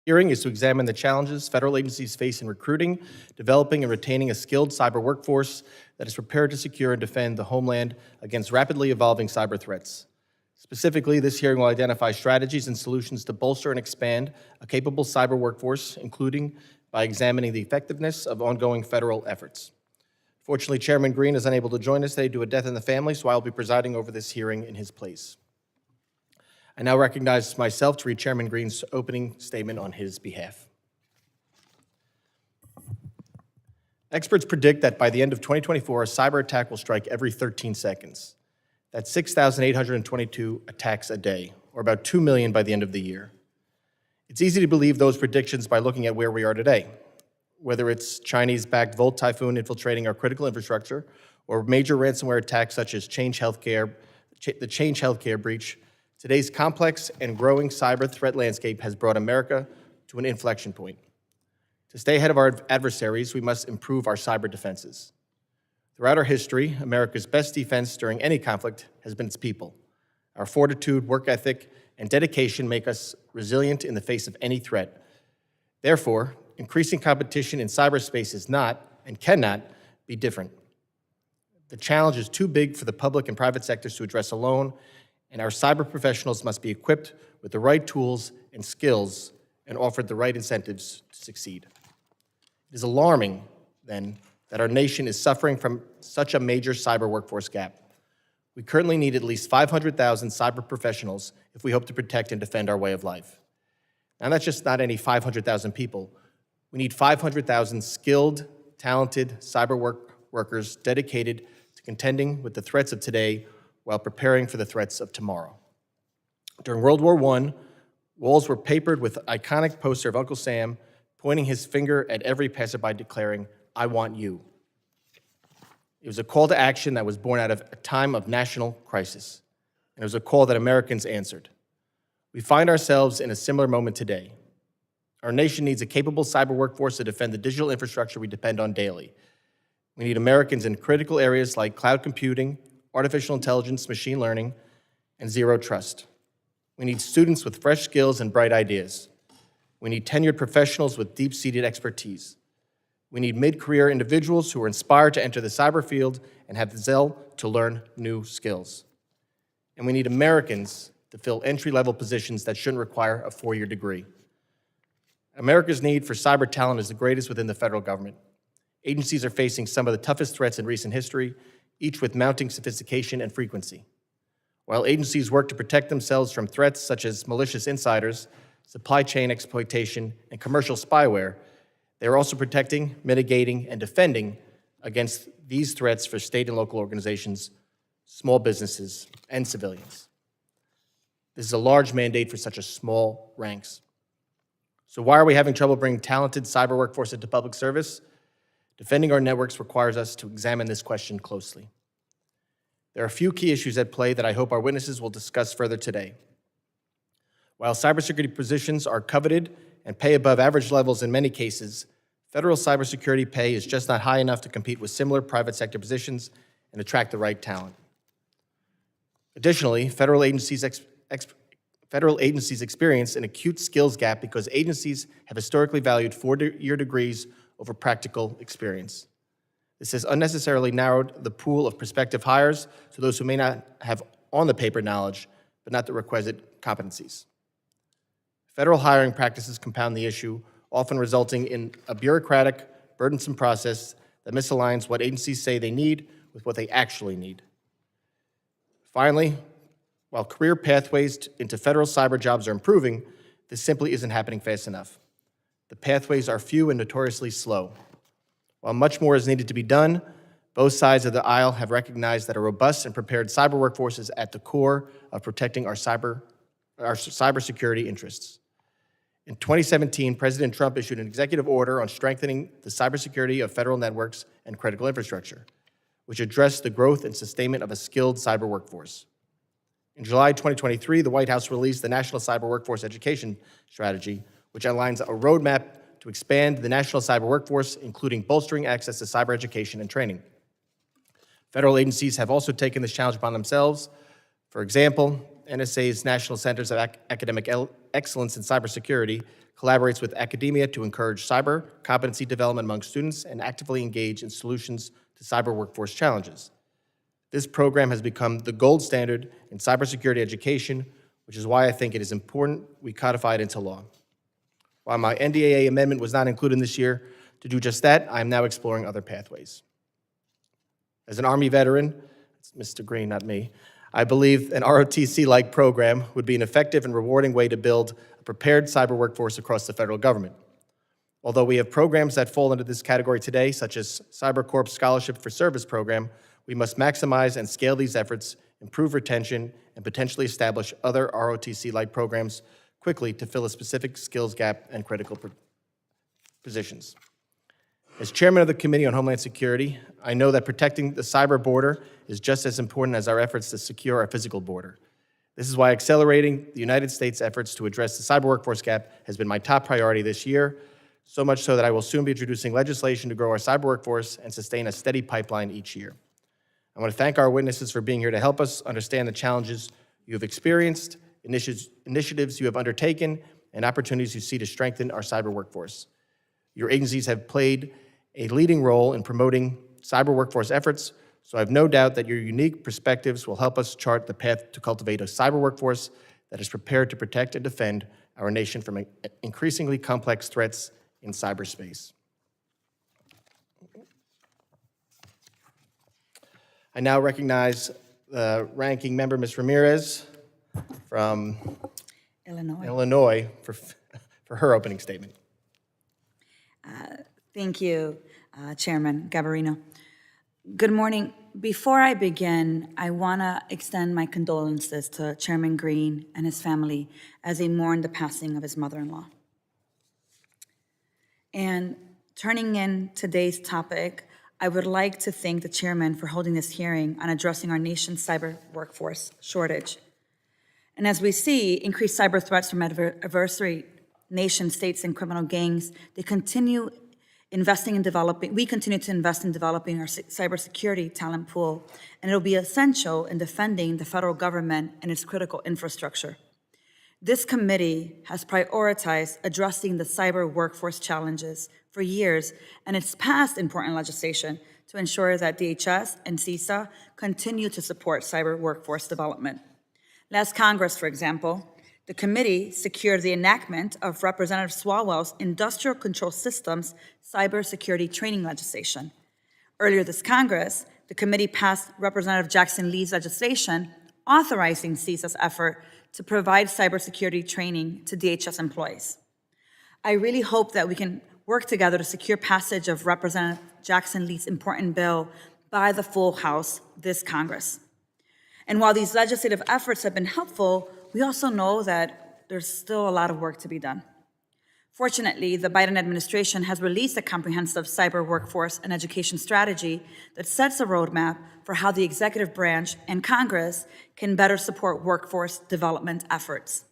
Hearing is to examine the challenges federal agencies face in recruiting, developing, and retaining a skilled cyber workforce that is prepared to secure and defend the homeland against rapidly evolving cyber threats. Specifically, this hearing will identify strategies and solutions to bolster and expand a capable cyber workforce, including by examining the effectiveness of ongoing federal efforts. Fortunately, Chairman Green is unable to join us today due to a death in the family, so I will be presiding over this hearing in his place. I now recognize myself to read Chairman Green's opening statement on his behalf. Experts predict that by the end of 2024, a cyber attack will strike every 13 seconds. That's 6,822 attacks a day, or about 2 million by the end of the year. It's easy to believe those predictions by looking at where we are today. Whether it's Chinese-backed Volt Typhoon infiltrating our critical infrastructure, or major ransomware attacks such as the Change Healthcare breach, today's complex and growing cyber threat landscape has brought America to an inflection point. To stay ahead of our adversaries, we must improve our cyber defenses. Throughout our history, America's best defense during any conflict has been its people. Our fortitude, work ethic, and dedication make us resilient in the face of any threat. Therefore, increasing competition in cyberspace is not and cannot be different. The challenge is too big for the public and private sectors to address alone, and our cyber professionals must be equipped with the right tools and skills and offered the right incentives to succeed. It is alarming, then, that our nation is suffering from such a major cyber workforce gap. We currently need at least 500,000 cyber professionals if we hope to protect and defend our way of life. Now, that's just not any 500,000 people. We need 500,000 skilled, talented cyber workers dedicated to contending with the threats of today while preparing for the threats of tomorrow. During World War I, walls were papered with an iconic poster of Uncle Sam pointing his finger at every passerby declaring, "I want you." It was a call to action that was born out of a time of national crisis, and it was a call that Americans answered. We find ourselves in a similar moment today. Our nation needs a capable cyber workforce to defend the digital infrastructure we depend on daily. We need Americans in critical areas like cloud computing, artificial intelligence, machine learning, and zero trust. We need students with fresh skills and bright ideas. We need tenured professionals with deep-seated expertise. We need mid-career individuals who are inspired to enter the cyber field and have the zeal to learn new skills. And we need Americans to fill entry-level positions that shouldn't require a 4-year degree. America's need for cyber talent is the greatest within the federal government. Agencies are facing some of the toughest threats in recent history, each with mounting sophistication and frequency. While agencies work to protect themselves from threats such as malicious insiders, supply chain exploitation, and commercial spyware, they are also protecting, mitigating, and defending against these threats for state and local organizations, small businesses, and civilians. This is a large mandate for such a small ranks. So why are we having trouble bringing talented cyber workforce into public service? Defending our networks requires us to examine this question closely. There are a few key issues at play that I hope our witnesses will discuss further today. While cybersecurity positions are coveted and pay above average levels in many cases, federal cybersecurity pay is just not high enough to compete with similar private sector positions and attract the right talent. Additionally, federal agencies experience an acute skills gap because agencies have historically valued 4-year degrees over practical experience. This has unnecessarily narrowed the pool of prospective hires to those who may not have on-the-paper knowledge, but not the requisite competencies. Federal hiring practices compound the issue, often resulting in a bureaucratic, burdensome process that misaligns what agencies say they need with what they actually need. Finally, while career pathways into federal cyber jobs are improving, this simply isn't happening fast enough. The pathways are few and notoriously slow. While much more is needed to be done, both sides of the aisle have recognized that a robust and prepared cyber workforce is at the core of protecting our cybersecurity interests. In 2017, President Trump issued an executive order on strengthening the cybersecurity of federal networks and critical infrastructure, which addressed the growth and sustainment of a skilled cyber workforce. In July 2023, the White House released the National Cyber Workforce Education Strategy, which outlines a roadmap to expand the national cyber workforce, including bolstering access to cyber education and training. Federal agencies have also taken this challenge upon themselves. For example, NSA's National Centers of Academic Excellence in Cybersecurity collaborates with academia to encourage cyber competency development among students and actively engage in solutions to cyber workforce challenges. This program has become the gold standard in cybersecurity education, which is why I think it is important we codify it into law. While my NDAA amendment was not included this year to do just that, I am now exploring other pathways. As an Army veteran, it's Mr. Green, not me, I believe an ROTC-like program would be an effective and rewarding way to build a prepared cyber workforce across the federal government. Although we have programs that fall into this category today, such as Cyber Corps Scholarship for Service program, we must maximize and scale these efforts, improve retention, and potentially establish other ROTC-like programs quickly to fill a specific skills gap and critical positions. As chairman of the Committee on Homeland Security, I know that protecting the cyber border is just as important as our efforts to secure our physical border. This is why accelerating the United States' efforts to address the cyber workforce gap has been my top priority this year, so much so that I will soon be introducing legislation to grow our cyber workforce and sustain a steady pipeline each year. I want to thank our witnesses for being here to help us understand the challenges you have experienced, initiatives you have undertaken, and opportunities you see to strengthen our cyber workforce. Your agencies have played a leading role in promoting cyber workforce efforts, so I have no doubt that your unique perspectives will help us chart the path to cultivate a cyber workforce that is prepared to protect and defend our nation from increasingly complex threats in cyberspace. I now recognize the ranking member, Ms. Ramirez, from Illinois for her opening statement. Thank you, Chairman Gabarino. Good morning. Before I begin, I want to extend my condolences to Chairman Green and his family as they mourn the passing of his mother-in-law. And turning in today's topic, I would like to thank the chairman for holding this hearing on addressing our nation's cyber workforce shortage. And as we see increased cyber threats from adversary nation states and criminal gangs, we continue to invest in developing our cybersecurity talent pool, and it'll be essential in defending the federal government and its critical infrastructure. This committee has prioritized addressing the cyber workforce challenges for years, and it's passed important legislation to ensure that DHS and CISA continue to support cyber workforce development. Last Congress, for example, the committee secured the enactment of Representative Swalwell's Industrial Control Systems cybersecurity training legislation. Earlier this Congress, the committee passed Representative Jackson Lee's legislation authorizing CISA's effort to provide cybersecurity training to DHS employees. I really hope that we can work together to secure passage of Representative Jackson Lee's important bill by the full House this Congress. And while these legislative efforts have been helpful, we also know that there's still a lot of work to be done. Fortunately, the Biden administration has released a comprehensive cyber workforce and education strategy that sets a roadmap for how the executive branch and Congress can better support workforce development efforts.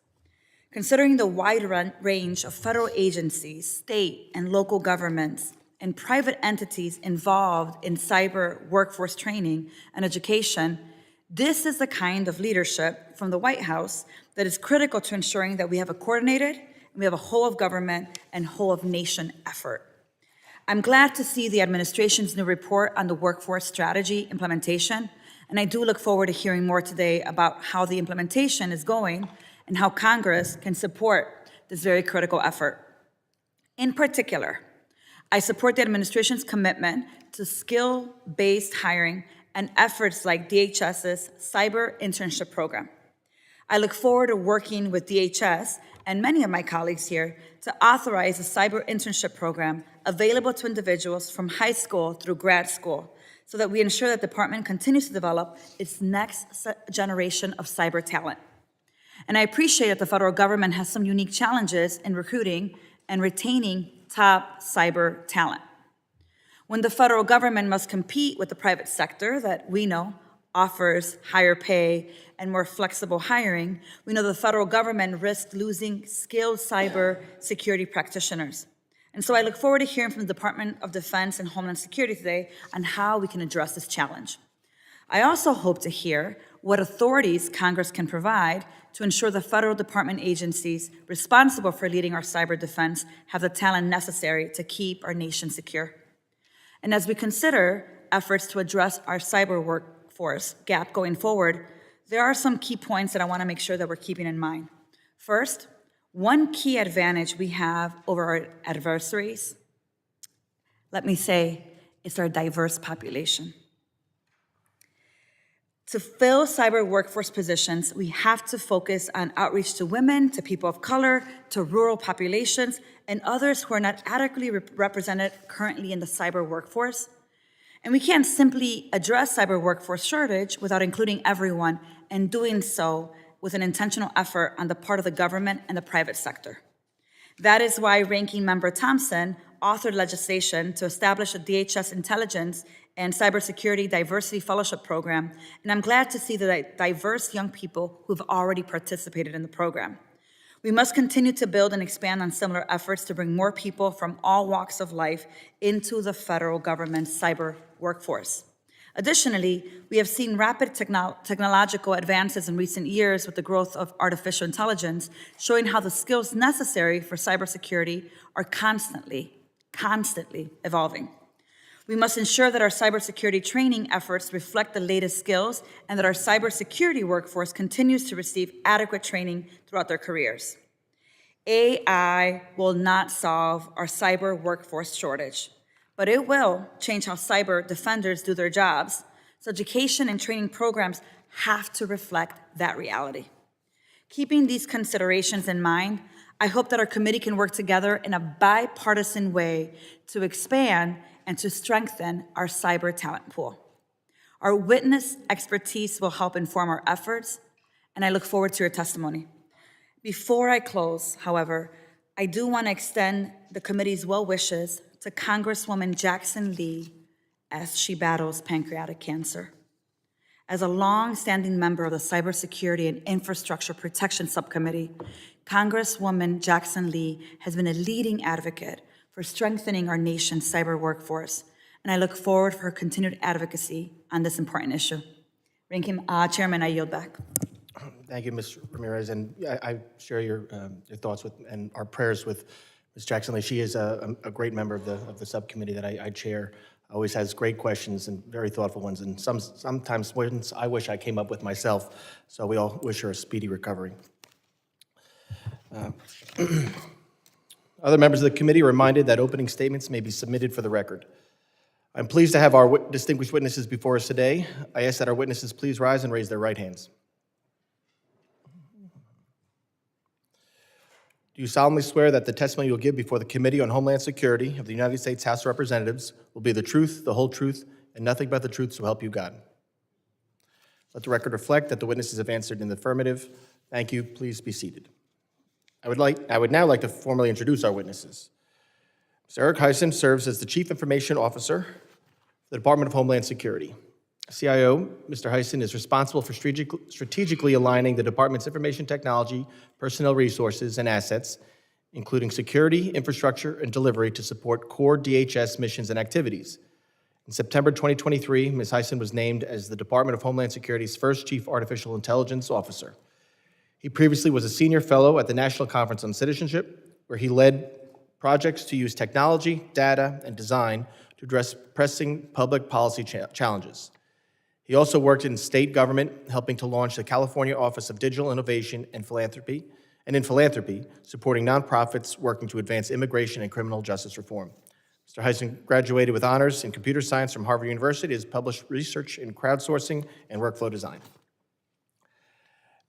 Considering the wide range of federal agencies, state and local governments, and private entities involved in cyber workforce training and education, this is the kind of leadership from the White House that is critical to ensuring that we have a coordinated, we have a whole of government and whole of nation effort. I'm glad to see the administration's new report on the workforce strategy implementation, and I do look forward to hearing more today about how the implementation is going and how Congress can support this very critical effort. In particular, I support the administration's commitment to skill-based hiring and efforts like DHS's Cyber Internship Program. I look forward to working with DHS and many of my colleagues here to authorize a Cyber Internship Program available to individuals from high school through grad school so that we ensure that the department continues to develop its next generation of cyber talent. And I appreciate that the federal government has some unique challenges in recruiting and retaining top cyber talent. When the federal government must compete with the private sector that we know offers higher pay and more flexible hiring, we know the federal government risks losing skilled cyber security practitioners. And so I look forward to hearing from the Department of Defense and Homeland Security today on how we can address this challenge. I also hope to hear what authorities Congress can provide to ensure the federal department agencies responsible for leading our cyber defense have the talent necessary to keep our nation secure. And as we consider efforts to address our cyber workforce gap going forward, there are some key points that I want to make sure that we're keeping in mind. First, one key advantage we have over our adversaries, let me say, is our diverse population. To fill cyber workforce positions, we have to focus on outreach to women, to people of color, to rural populations, and others who are not adequately represented currently in the cyber workforce. And we can't simply address cyber workforce shortage without including everyone, and doing so with an intentional effort on the part of the government and the private sector. That is why Ranking Member Thompson authored legislation to establish a DHS Intelligence and Cybersecurity Diversity Fellowship Program, and I'm glad to see the diverse young people who've already participated in the program. We must continue to build and expand on similar efforts to bring more people from all walks of life into the federal government's cyber workforce. Additionally, we have seen rapid technological advances in recent years with the growth of artificial intelligence, showing how the skills necessary for cybersecurity are constantly evolving. We must ensure that our cybersecurity training efforts reflect the latest skills and that our cybersecurity workforce continues to receive adequate training throughout their careers. AI will not solve our cyber workforce shortage, but it will change how cyber defenders do their jobs. So education and training programs have to reflect that reality. Keeping these considerations in mind, I hope that our committee can work together in a bipartisan way to expand and to strengthen our cyber talent pool. Our witness expertise will help inform our efforts, and I look forward to your testimony. Before I close, however, I do want to extend the committee's well wishes to Congresswoman Jackson Lee as she battles pancreatic cancer. As a long-standing member of the Cybersecurity and Infrastructure Protection Subcommittee, Congresswoman Jackson Lee has been a leading advocate for strengthening our nation's cyber workforce, and I look forward for her continued advocacy on this important issue. Chairman, I yield back. Thank you, Ms. Ramirez, and I share your thoughts with and our prayers with Ms. Jackson Lee. She is a great member of the subcommittee that I chair. Always has great questions and very thoughtful ones, and sometimes ones I wish I came up with myself. So we all wish her a speedy recovery. Other members of the committee are reminded that opening statements may be submitted for the record. I'm pleased to have our distinguished witnesses before us today. I ask that our witnesses please rise and raise their right hands. Do you solemnly swear that the testimony you'll give before the Committee on Homeland Security of the United States House of Representatives will be the truth, the whole truth, and nothing but the truth, so help you God? Let the record reflect that the witnesses have answered in the affirmative. Thank you. Please be seated. I would now like to formally introduce our witnesses. Mr. Eric Heisen serves as the Chief Information Officer for the Department of Homeland Security. CIO, Mr. Heisen is responsible for strategically aligning the department's information technology, personnel resources, and assets, including security, infrastructure, and delivery to support core DHS missions and activities. In September 2023, Ms. Heisen was named as the Department of Homeland Security's first Chief Artificial Intelligence Officer. He previously was a senior fellow at the National Conference on Citizenship, where he led projects to use technology, data, and design to address pressing public policy challenges. He also worked in state government, helping to launch the California Office of Digital Innovation and Philanthropy, supporting nonprofits working to advance immigration and criminal justice reform. Mr. Heisen graduated with honors in computer science from Harvard University. He has published research in crowdsourcing and workflow design.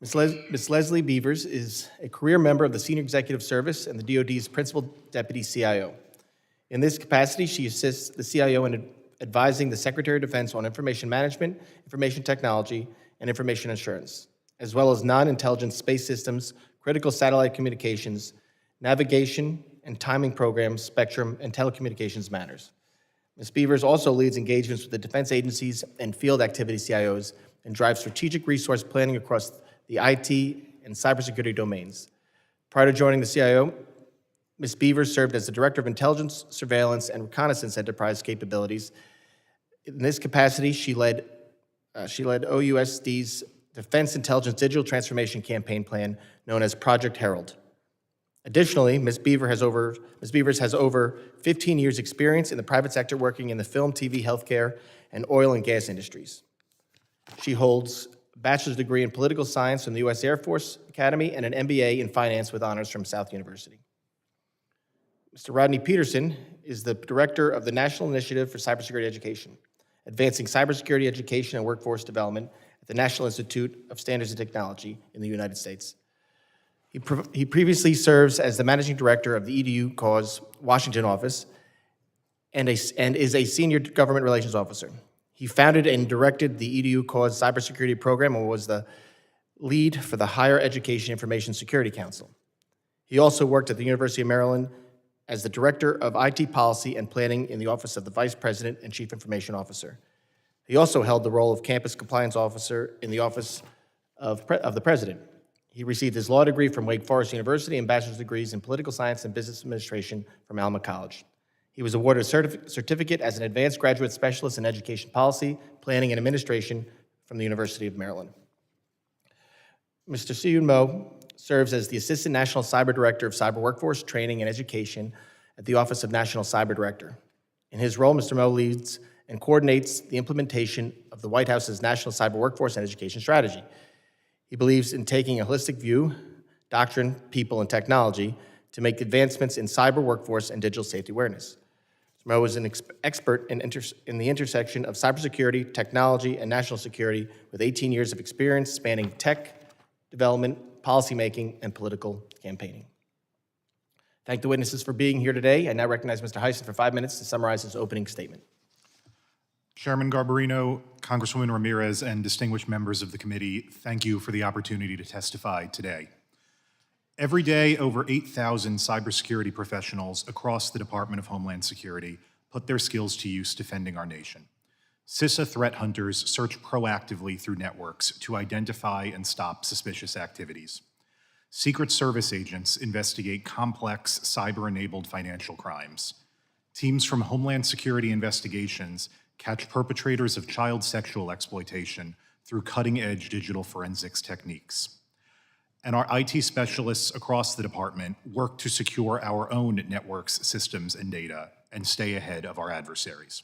Ms. Leslie Beavers is a career member of the Senior Executive Service and the DoD's Principal Deputy CIO. In this capacity, she assists the CIO in advising the Secretary of Defense on information management, information technology, and information assurance, as well as non-intelligence space systems, critical satellite communications, navigation and timing programs, spectrum, and telecommunications matters. Ms. Beavers also leads engagements with the defense agencies and field activity CIOs and drives strategic resource planning across the IT and cybersecurity domains. Prior to joining the CIO, Ms. Beavers served as the Director of Intelligence, Surveillance, and Reconnaissance Enterprise Capabilities. In this capacity, she led OUSD's Defense Intelligence Digital Transformation Campaign Plan, known as Project Herald. Additionally, Ms. Beavers has over 15 years' experience in the private sector working in the film, TV, healthcare, and oil and gas industries. She holds a bachelor's degree in political science from the U.S. Air Force Academy and an MBA in finance with honors from South University. Mr. Rodney Peterson is the director of the National Initiative for Cybersecurity Education, advancing cybersecurity education and workforce development at the National Institute of Standards and Technology in the United States. He previously serves as the managing director of the EDU Cause Washington office and is a senior government relations officer. He founded and directed the EDU Cause cybersecurity program and was the lead for the Higher Education Information Security Council. He also worked at the University of Maryland as the director of IT policy and planning in the office of the vice president and chief information officer. He also held the role of campus compliance officer in the office of the president. He received his law degree from Wake Forest University and bachelor's degrees in political science and business administration from Alma College. He was awarded a certificate as an advanced graduate specialist in education policy, planning, and administration from the University of Maryland. Mr. Siyun Mo serves as the Assistant National Cyber Director of Cyber Workforce Training and Education at the Office of National Cyber Director. In his role, Mr. Mo leads and coordinates the implementation of the White House's National Cyber Workforce and Education Strategy. He believes in taking a holistic view, doctrine, people, and technology to make advancements in cyber workforce and digital safety awareness. Mr. Mo is an expert in the intersection of cybersecurity, technology, and national security with 18 years of experience spanning tech development, policymaking, and political campaigning. Thank the witnesses for being here today. I now recognize Mr. Heisen for 5 minutes to summarize his opening statement. Chairman Garbarino, Congresswoman Ramirez, and distinguished members of the committee, thank you for the opportunity to testify today. Every day, over 8,000 cybersecurity professionals across the Department of Homeland Security put their skills to use defending our nation. CISA threat hunters search proactively through networks to identify and stop suspicious activities. Secret Service agents investigate complex cyber-enabled financial crimes. Teams from Homeland Security Investigations catch perpetrators of child sexual exploitation through cutting-edge digital forensics techniques. And our IT specialists across the department work to secure our own networks, systems, and data and stay ahead of our adversaries.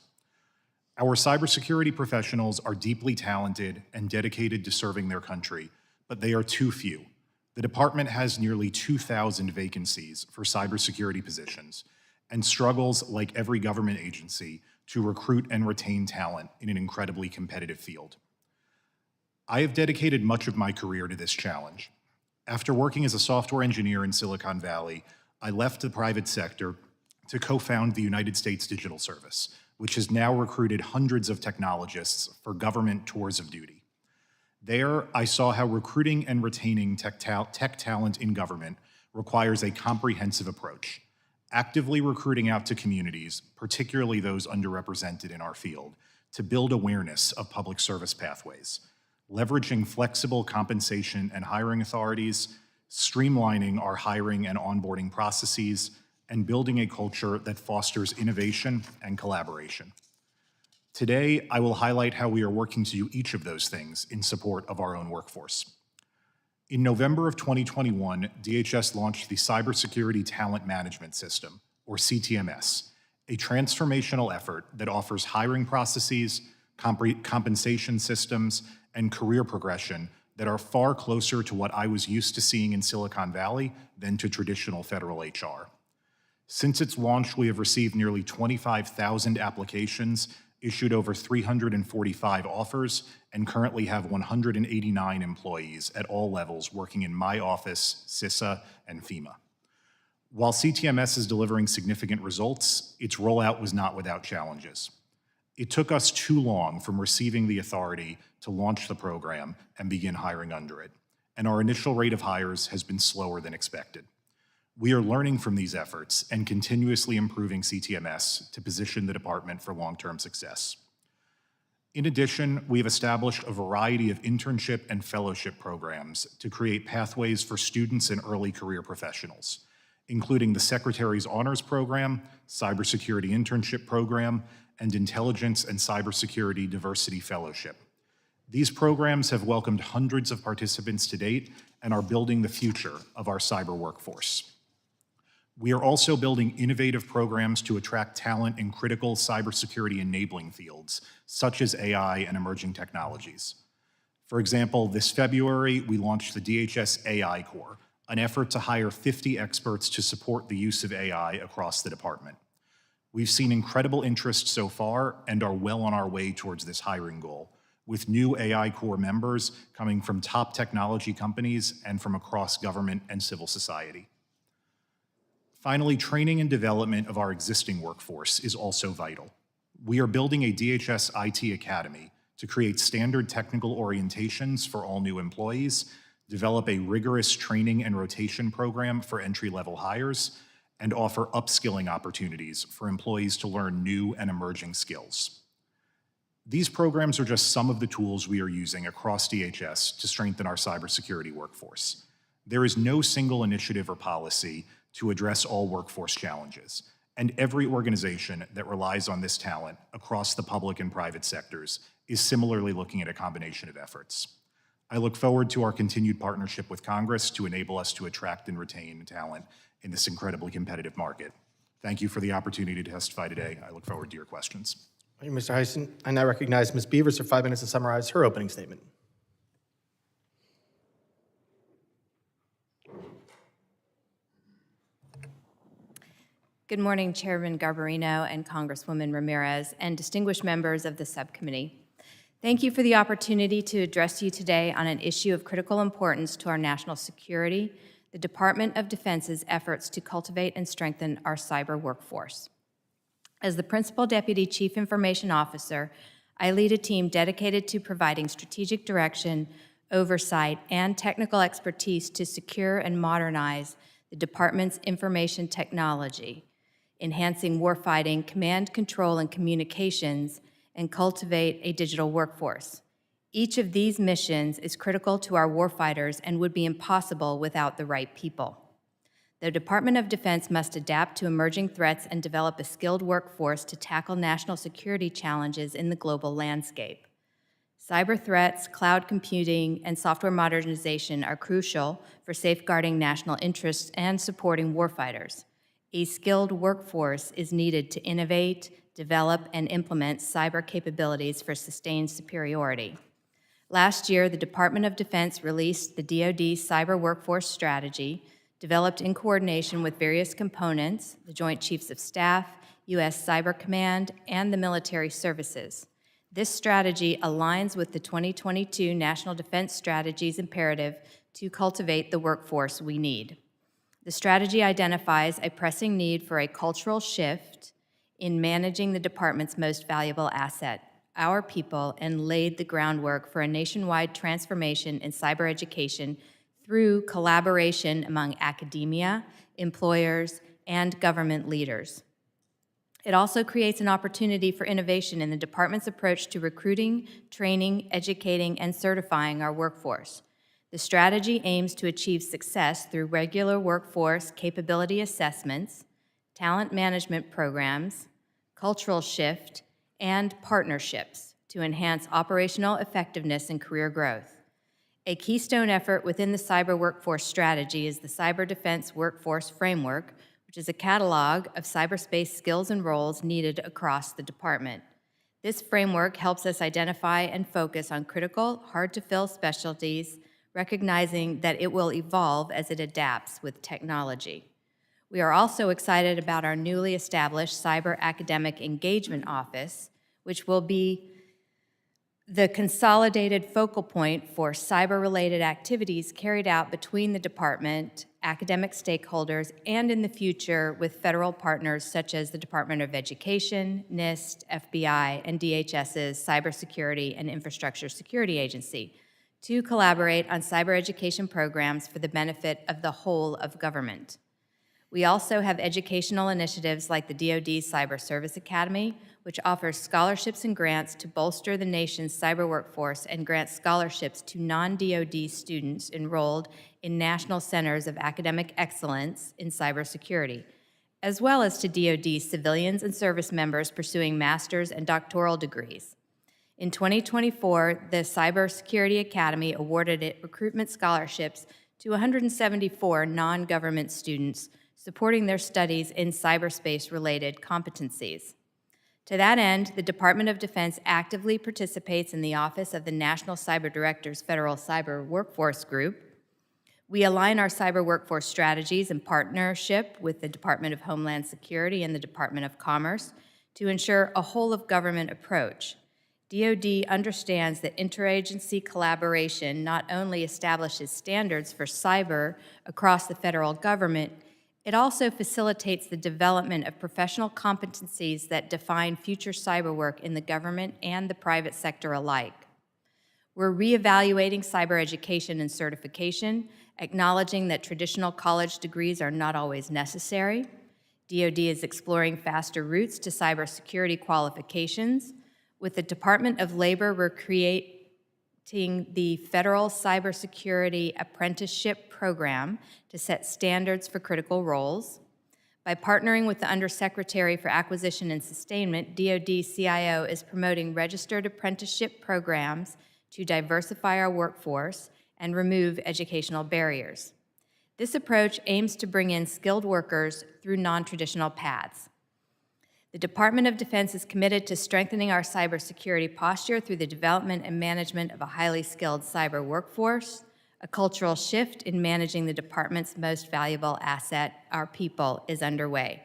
Our cybersecurity professionals are deeply talented and dedicated to serving their country, but they are too few. The department has nearly 2,000 vacancies for cybersecurity positions and struggles, like every government agency, to recruit and retain talent in an incredibly competitive field. I have dedicated much of my career to this challenge. After working as a software engineer in Silicon Valley, I left the private sector to co-found the United States Digital Service, which has now recruited hundreds of technologists for government tours of duty. There, I saw how recruiting and retaining tech talent in government requires a comprehensive approach, actively recruiting out to communities, particularly those underrepresented in our field, to build awareness of public service pathways, leveraging flexible compensation and hiring authorities, streamlining our hiring and onboarding processes, and building a culture that fosters innovation and collaboration. Today, I will highlight how we are working to do each of those things in support of our own workforce. In November of 2021, DHS launched the Cybersecurity Talent Management System, or CTMS, a transformational effort that offers hiring processes, compensation systems, and career progression that are far closer to what I was used to seeing in Silicon Valley than to traditional federal HR. Since its launch, we have received nearly 25,000 applications, issued over 345 offers, and currently have 189 employees at all levels working in my office, CISA, and FEMA. While CTMS is delivering significant results, its rollout was not without challenges. It took us too long from receiving the authority to launch the program and begin hiring under it, and our initial rate of hires has been slower than expected. We are learning from these efforts and continuously improving CTMS to position the department for long-term success. In addition, we have established a variety of internship and fellowship programs to create pathways for students and early career professionals, including the Secretary's Honors Program, Cybersecurity Internship Program, and Intelligence and Cybersecurity Diversity Fellowship. These programs have welcomed hundreds of participants to date and are building the future of our cyber workforce. We are also building innovative programs to attract talent in critical cybersecurity enabling fields, such as AI and emerging technologies. For example, this February, we launched the DHS AI Corps, an effort to hire 50 experts to support the use of AI across the department. We've seen incredible interest so far and are well on our way towards this hiring goal, with new AI Corps members coming from top technology companies and from across government and civil society. Finally, training and development of our existing workforce is also vital. We are building a DHS IT Academy to create standard technical orientations for all new employees, develop a rigorous training and rotation program for entry-level hires, and offer upskilling opportunities for employees to learn new and emerging skills. These programs are just some of the tools we are using across DHS to strengthen our cybersecurity workforce. There is no single initiative or policy to address all workforce challenges, and every organization that relies on this talent across the public and private sectors is similarly looking at a combination of efforts. I look forward to our continued partnership with Congress to enable us to attract and retain talent in this incredibly competitive market. Thank you for the opportunity to testify today. I look forward to your questions. Thank you, Mr. Heisen. I now recognize Ms. Beavers for 5 minutes to summarize her opening statement. Good morning, Chairman Garbarino and Congresswoman Ramirez, and distinguished members of the subcommittee. Thank you for the opportunity to address you today on an issue of critical importance to our national security, the Department of Defense's efforts to cultivate and strengthen our cyber workforce. As the Principal Deputy Chief Information Officer, I lead a team dedicated to providing strategic direction, oversight, and technical expertise to secure and modernize the Department's information technology, enhancing warfighting, command, control, and communications, and cultivate a digital workforce. Each of these missions is critical to our warfighters and would be impossible without the right people. The Department of Defense must adapt to emerging threats and develop a skilled workforce to tackle national security challenges in the global landscape. Cyber threats, cloud computing, and software modernization are crucial for safeguarding national interests and supporting warfighters. A skilled workforce is needed to innovate, develop, and implement cyber capabilities for sustained superiority. Last year, the Department of Defense released the DoD Cyber Workforce Strategy, developed in coordination with various components, the Joint Chiefs of Staff, U.S. Cyber Command, and the military services. This strategy aligns with the 2022 National Defense Strategy's imperative to cultivate the workforce we need. The strategy identifies a pressing need for a cultural shift in managing the department's most valuable asset, our people, and laid the groundwork for a nationwide transformation in cyber education through collaboration among academia, employers, and government leaders. It also creates an opportunity for innovation in the department's approach to recruiting, training, educating, and certifying our workforce. The strategy aims to achieve success through regular workforce capability assessments, talent management programs, cultural shift, and partnerships to enhance operational effectiveness and career growth. A keystone effort within the cyber workforce strategy is the Cyber Defense Workforce Framework, which is a catalog of cyberspace skills and roles needed across the department. This framework helps us identify and focus on critical, hard-to-fill specialties, recognizing that it will evolve as it adapts with technology. We are also excited about our newly established Cyber Academic Engagement Office, which will be the consolidated focal point for cyber-related activities carried out between the department, academic stakeholders, and in the future with federal partners such as the Department of Education, NIST, FBI, and DHS's Cybersecurity and Infrastructure Security Agency to collaborate on cyber education programs for the benefit of the whole of government. We also have educational initiatives like the DoD Cyber Service Academy, which offers scholarships and grants to bolster the nation's cyber workforce and grants scholarships to non-DoD students enrolled in national centers of academic excellence in cybersecurity, as well as to DoD civilians and service members pursuing master's and doctoral degrees. In 2024, the Cybersecurity Academy awarded it recruitment scholarships to 174 non-government students supporting their studies in cyberspace-related competencies. To that end, the Department of Defense actively participates in the Office of the National Cyber Director's Federal Cyber Workforce Group. We align our cyber workforce strategies in partnership with the Department of Homeland Security and the Department of Commerce to ensure a whole-of-government approach. DoD understands that interagency collaboration not only establishes standards for cyber across the federal government, it also facilitates the development of professional competencies that define future cyber work in the government and the private sector alike. We're reevaluating cyber education and certification, acknowledging that traditional college degrees are not always necessary. DoD is exploring faster routes to cybersecurity qualifications. With the Department of Labor, we're creating the Federal Cybersecurity Apprenticeship Program to set standards for critical roles. By partnering with the Undersecretary for Acquisition and Sustainment, DoD CIO is promoting registered apprenticeship programs to diversify our workforce and remove educational barriers. This approach aims to bring in skilled workers through non-traditional paths. The Department of Defense is committed to strengthening our cybersecurity posture through the development and management of a highly skilled cyber workforce. A cultural shift in managing the department's most valuable asset, our people, is underway.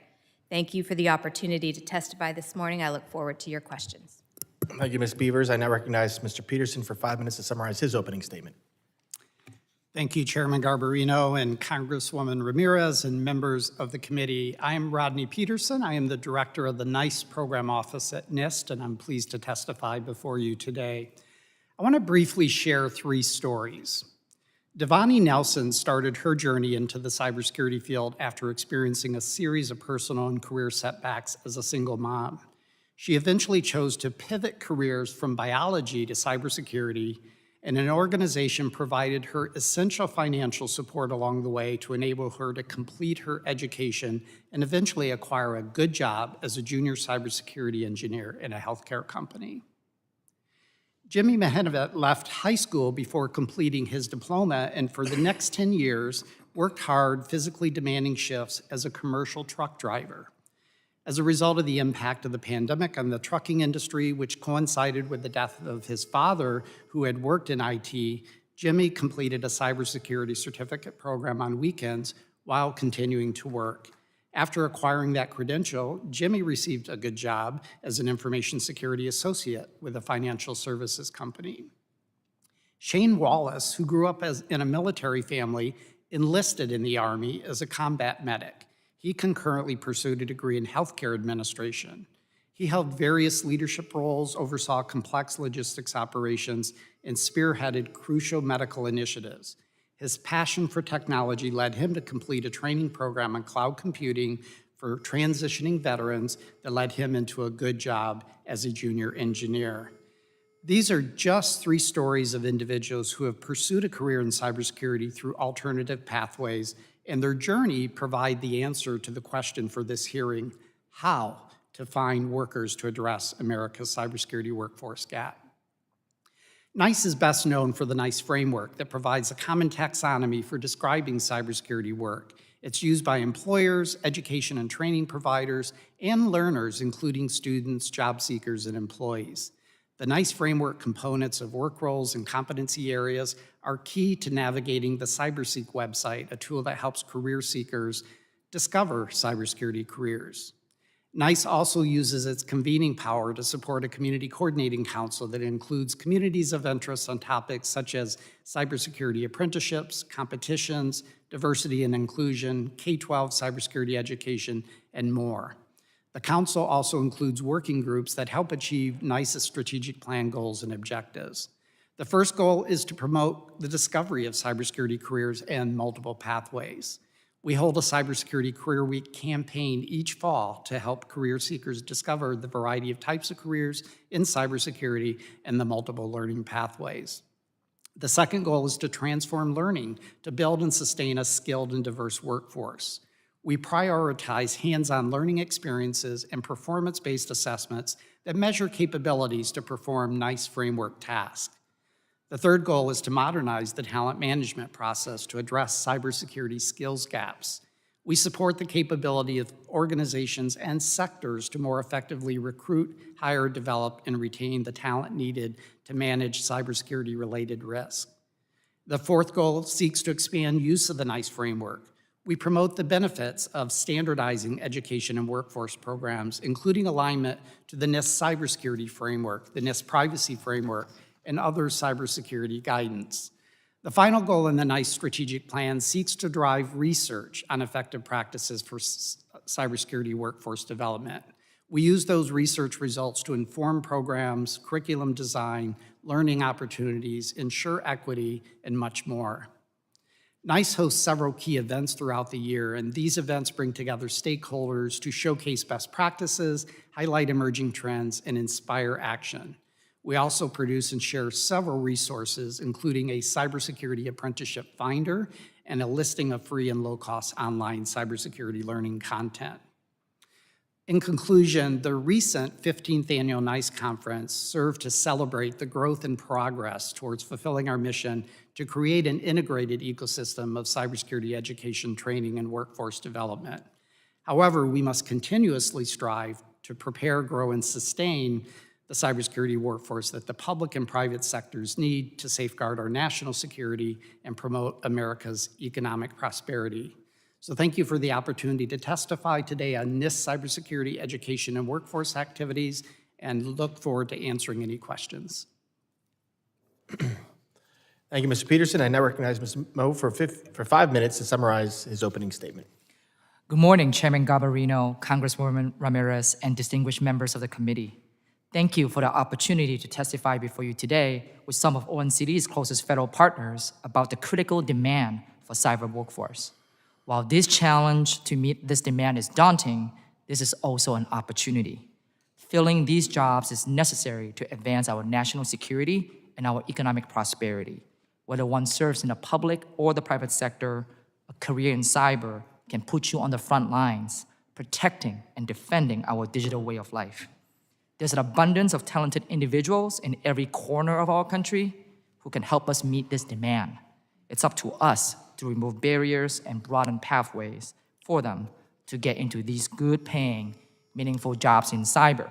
Thank you for the opportunity to testify this morning. I look forward to your questions. Thank you, Ms. Beavers. I now recognize Mr. Peterson for 5 minutes to summarize his opening statement. Thank you, Chairman Garbarino and Congresswoman Ramirez and members of the committee. I am Rodney Peterson. I am the director of the NIST program office at NIST, and I'm pleased to testify before you today. I want to briefly share 3 stories. Devani Nelson started her journey into the cybersecurity field after experiencing a series of personal and career setbacks as a single mom. She eventually chose to pivot careers from biology to cybersecurity, and an organization provided her essential financial support along the way to enable her to complete her education and eventually acquire a good job as a junior cybersecurity engineer in a healthcare company. Jimmy Mihanovic left high school before completing his diploma and for the next 10 years worked hard, physically demanding shifts as a commercial truck driver. As a result of the impact of the pandemic on the trucking industry, which coincided with the death of his father, who had worked in IT, Jimmy completed a cybersecurity certificate program on weekends while continuing to work. After acquiring that credential, Jimmy received a good job as an information security associate with a financial services company. Shane Wallace, who grew up in a military family, enlisted in the Army as a combat medic. He concurrently pursued a degree in healthcare administration. He held various leadership roles, oversaw complex logistics operations, and spearheaded crucial medical initiatives. His passion for technology led him to complete a training program on cloud computing for transitioning veterans that led him into a good job as a junior engineer. These are just 3 stories of individuals who have pursued a career in cybersecurity through alternative pathways, and their journey provide the answer to the question for this hearing: how to find workers to address America's cybersecurity workforce gap. NIST is best known for the NIST framework that provides a common taxonomy for describing cybersecurity work. It's used by employers, education and training providers, and learners, including students, job seekers, and employees. The NIST framework components of work roles and competency areas are key to navigating the CyberSeek website, a tool that helps career seekers discover cybersecurity careers. NIST also uses its convening power to support a community coordinating council that includes communities of interest on topics such as cybersecurity apprenticeships, competitions, diversity and inclusion, K-12 cybersecurity education, and more. The council also includes working groups that help achieve NIST's strategic plan goals and objectives. The first goal is to promote the discovery of cybersecurity careers and multiple pathways. We hold a Cybersecurity Career Week campaign each fall to help career seekers discover the variety of types of careers in cybersecurity and the multiple learning pathways. The second goal is to transform learning to build and sustain a skilled and diverse workforce. We prioritize hands-on learning experiences and performance-based assessments that measure capabilities to perform NIST framework tasks. The third goal is to modernize the talent management process to address cybersecurity skills gaps. We support the capability of organizations and sectors to more effectively recruit, hire, develop, and retain the talent needed to manage cybersecurity-related risk. The fourth goal seeks to expand use of the NIST framework. We promote the benefits of standardizing education and workforce programs, including alignment to the NIST cybersecurity framework, the NIST privacy framework, and other cybersecurity guidance. The final goal in the NIST strategic plan seeks to drive research on effective practices for cybersecurity workforce development. We use those research results to inform programs, curriculum design, learning opportunities, ensure equity, and much more. NIST hosts several key events throughout the year, and these events bring together stakeholders to showcase best practices, highlight emerging trends, and inspire action. We also produce and share several resources, including a cybersecurity apprenticeship finder and a listing of free and low-cost online cybersecurity learning content. In conclusion, the recent 15th Annual NIST Conference served to celebrate the growth and progress towards fulfilling our mission to create an integrated ecosystem of cybersecurity education, training, and workforce development. However, we must continuously strive to prepare, grow, and sustain the cybersecurity workforce that the public and private sectors need to safeguard our national security and promote America's economic prosperity. So thank you for the opportunity to testify today on NIST cybersecurity education and workforce activities, and look forward to answering any questions. Thank you, Mr. Peterson. I now recognize Mr. Moe for 5 minutes to summarize his opening statement. Good morning, Chairman Garbarino, Congresswoman Ramirez, and distinguished members of the committee. Thank you for the opportunity to testify before you today with some of ONCD's closest federal partners about the critical demand for cyber workforce. While this challenge to meet this demand is daunting, this is also an opportunity. Filling these jobs is necessary to advance our national security and our economic prosperity. Whether one serves in the public or the private sector, a career in cyber can put you on the front lines, protecting and defending our digital way of life. There's an abundance of talented individuals in every corner of our country who can help us meet this demand. It's up to us to remove barriers and broaden pathways for them to get into these good-paying, meaningful jobs in cyber.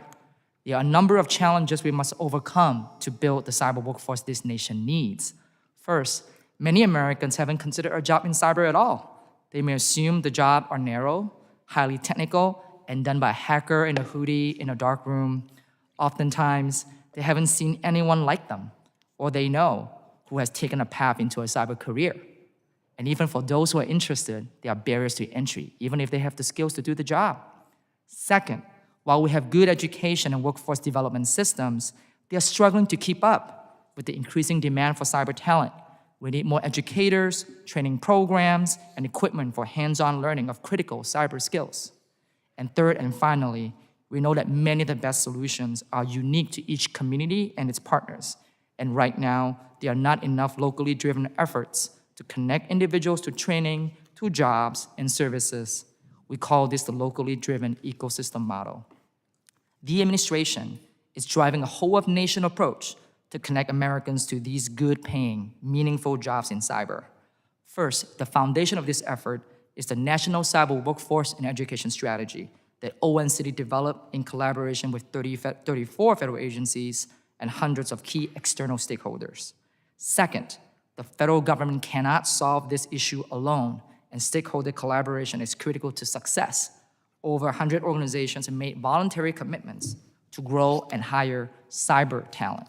There are a number of challenges we must overcome to build the cyber workforce this nation needs. First, many Americans haven't considered a job in cyber at all. They may assume the jobs are narrow, highly technical, and done by a hacker in a hoodie in a dark room. Oftentimes, they haven't seen anyone like them, or they know who has taken a path into a cyber career. And even for those who are interested, there are barriers to entry, even if they have the skills to do the job. Second, while we have good education and workforce development systems, they are struggling to keep up with the increasing demand for cyber talent. We need more educators, training programs, and equipment for hands-on learning of critical cyber skills. And third and finally, we know that many of the best solutions are unique to each community and its partners. And right now, there are not enough locally driven efforts to connect individuals to training, to jobs, and services. We call this the locally driven ecosystem model. The administration is driving a whole-of-nation approach to connect Americans to these good-paying, meaningful jobs in cyber. First, the foundation of this effort is the National Cyber Workforce and Education Strategy that ONCD developed in collaboration with 34 federal agencies and hundreds of key external stakeholders. Second, the federal government cannot solve this issue alone, and stakeholder collaboration is critical to success. Over 100 organizations have made voluntary commitments to grow and hire cyber talent.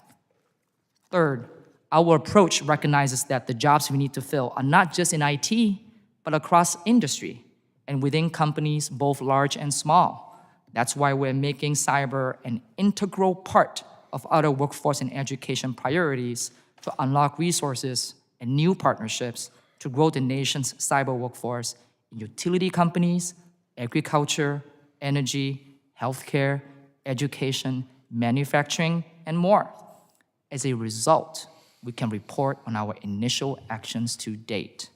Third, our approach recognizes that the jobs we need to fill are not just in IT, but across industry and within companies both large and small. That's why we're making cyber an integral part of other workforce and education priorities to unlock resources and new partnerships to grow the nation's cyber workforce in utility companies, agriculture, energy, healthcare, education, manufacturing, and more. As a result, we can report on our initial actions to date.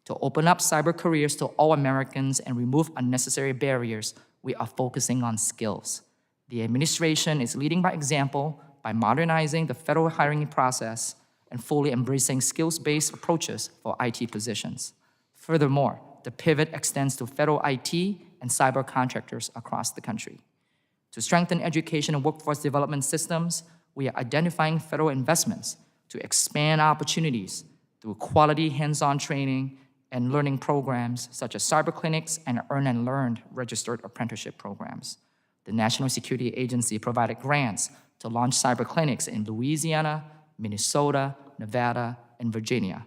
To open up cyber careers to all Americans and remove unnecessary barriers, we are focusing on skills. The administration is leading by example by modernizing the federal hiring process and fully embracing skills-based approaches for IT positions. Furthermore, the pivot extends to federal IT and cyber contractors across the country. To strengthen education and workforce development systems, we are identifying federal investments to expand opportunities through quality hands-on training and learning programs such as cyber clinics and earn and learn registered apprenticeship programs. The National Security Agency provided grants to launch cyber clinics in Louisiana, Minnesota, Nevada, and Virginia.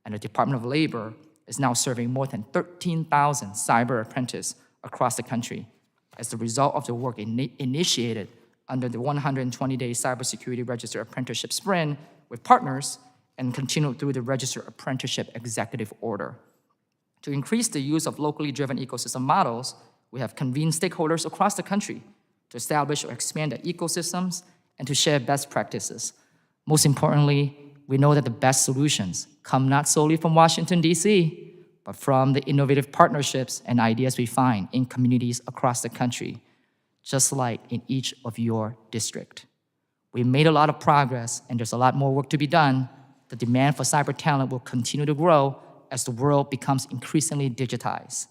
And the Department of Labor is now serving more than 13,000 cyber apprentices across the country as the result of the work initiated under the 120-day cybersecurity registered apprenticeship sprint with partners and continued through the registered apprenticeship executive order. To increase the use of locally driven ecosystem models, we have convened stakeholders across the country to establish or expand their ecosystems and to share best practices. Most importantly, we know that the best solutions come not solely from Washington, D.C., but from the innovative partnerships and ideas we find in communities across the country, just like in each of your district. We made a lot of progress, and there's a lot more work to be done. The demand for cyber talent will continue to grow as the world becomes increasingly digitized.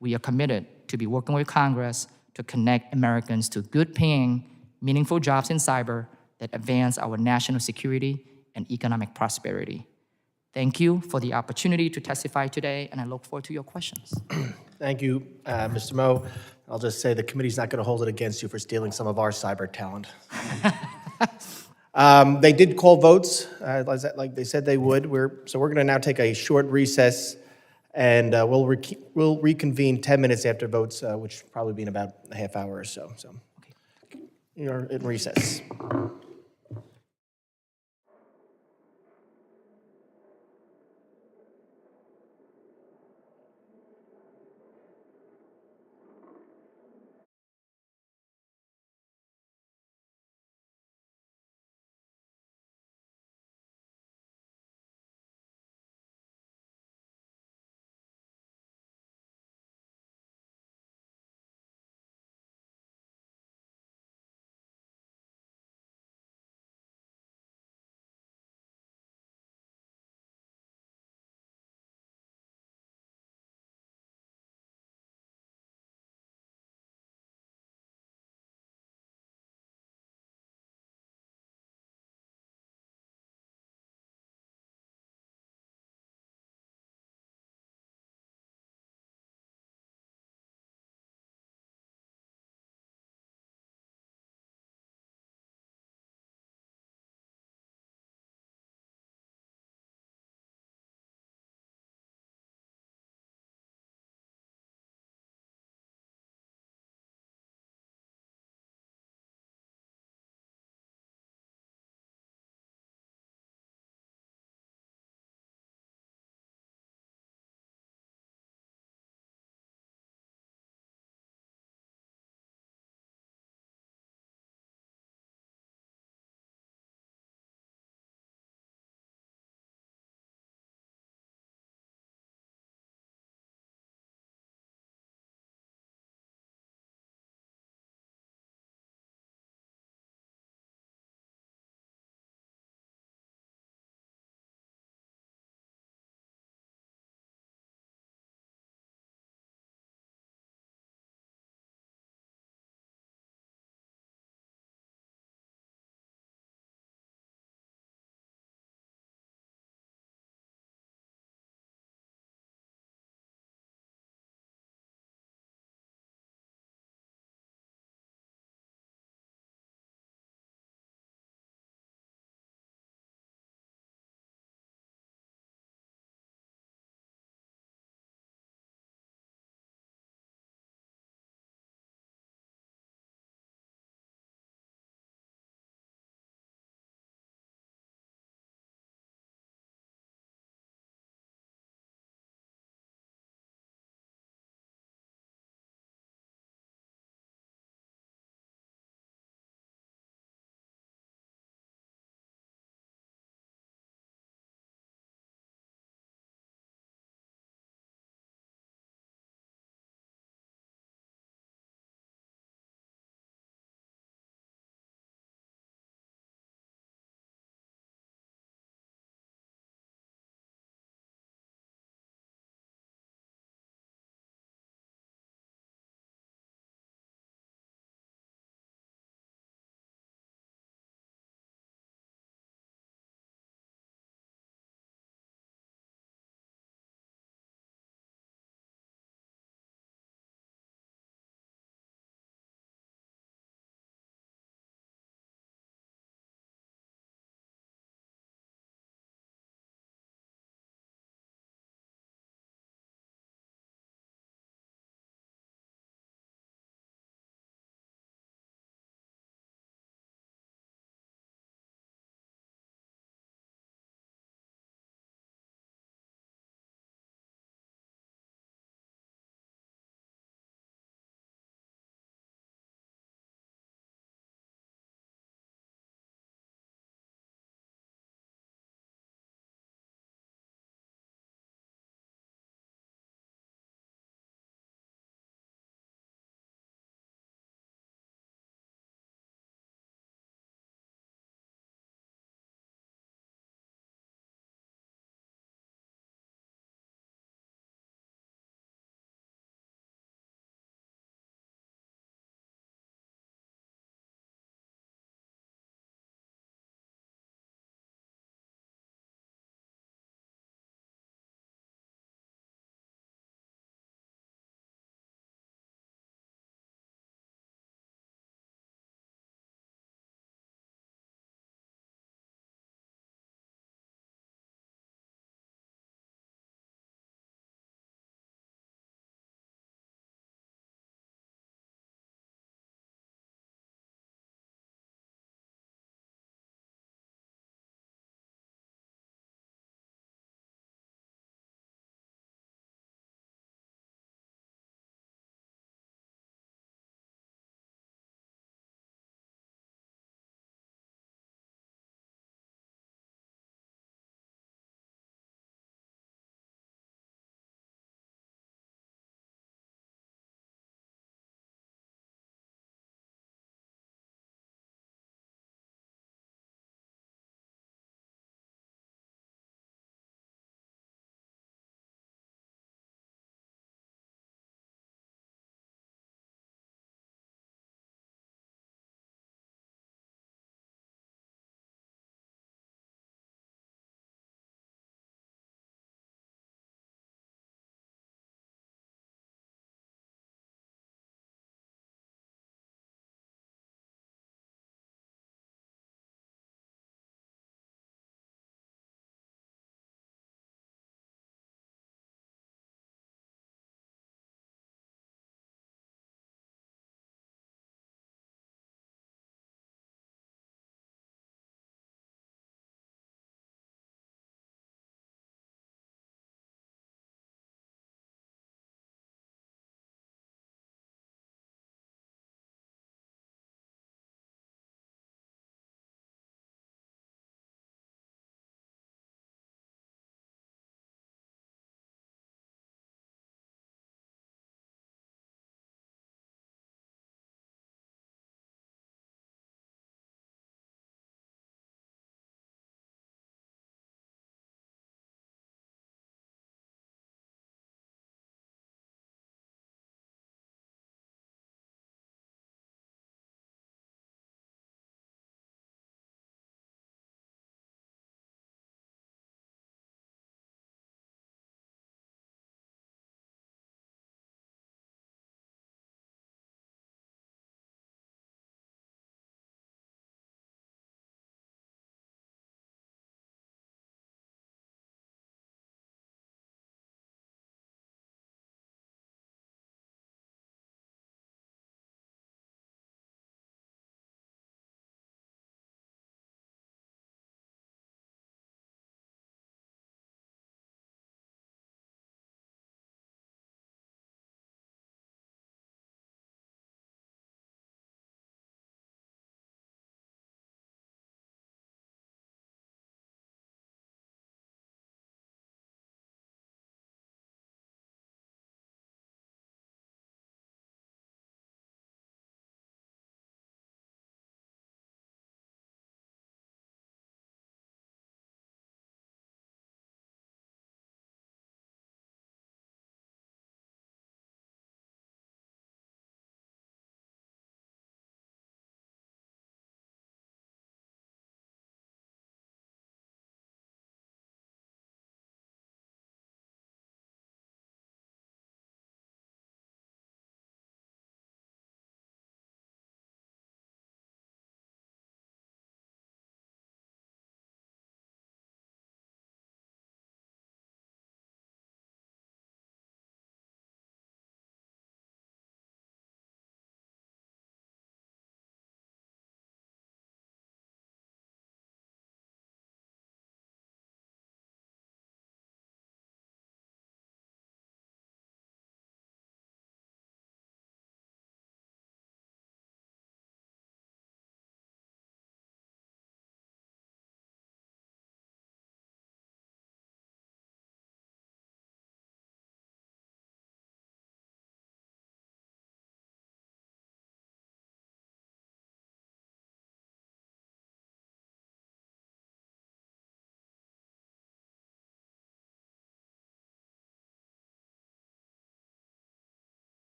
We are committed to be working with Congress to connect Americans to good-paying, meaningful jobs in cyber that advance our national security and economic prosperity. Thank you for the opportunity to testify today, and I look forward to your questions. Thank you, Mr. Moe. I'll just say the committee's not going to hold it against you for stealing some of our cyber talent. They did call votes, like they said they would. So we're going to now take a short recess, and we'll reconvene 10 minutes after votes, which will probably be in about a half hour or so. So you're in recess.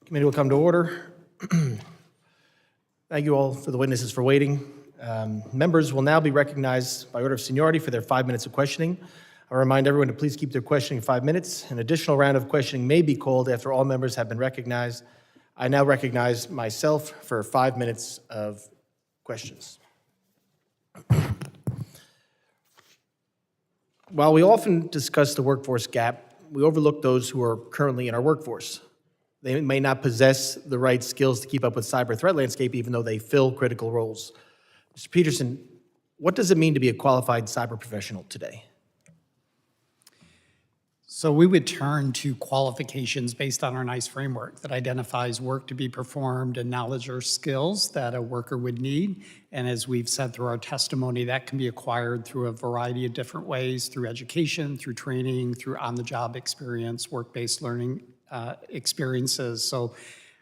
Committee will come to order. Thank you all for the witnesses for waiting. Members will now be recognized by order of seniority for their 5 minutes of questioning. I remind everyone to please keep their questioning 5 minutes. An additional round of questioning may be called after all members have been recognized. I now recognize myself for 5 minutes of questions. While we often discuss the workforce gap, we overlook those who are currently in our workforce. They may not possess the right skills to keep up with cyber threat landscape, even though they fill critical roles. Mr. Peterson, what does it mean to be a qualified cyber professional today? So we would turn to qualifications based on our NIST framework that identifies work to be performed and knowledge or skills that a worker would need. And as we've said through our testimony, that can be acquired through a variety of different ways, through education, through training, through on-the-job experience, work-based learning experiences. So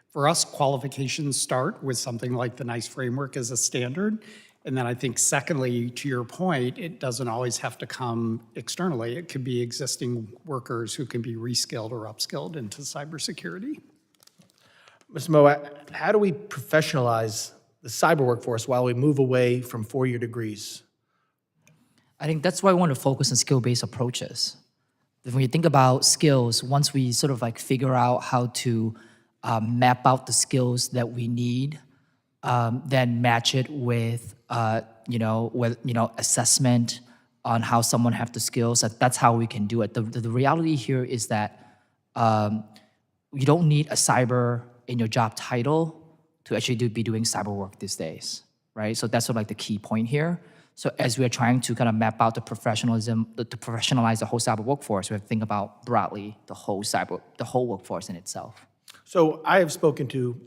for us, qualifications start with something like the NIST framework as a standard. And then I think secondly, to your point, it doesn't always have to come externally. It could be existing workers who can be reskilled or upskilled into cybersecurity. Mr. Moe, how do we professionalize the cyber workforce while we move away from four-year degrees? I think that's why we want to focus on skill-based approaches. When you think about skills, once we sort of like figure out how to map out the skills that we need, then match it with assessment on how someone have the skills. That's how we can do it. The reality here is that you don't need a cyber in your job title to actually be doing cyber work these days, right? So that's sort of like the key point here. So as we're trying to kind of map out the professionalism, to professionalize the whole cyber workforce, we have to think about broadly the whole workforce in itself. So I have spoken to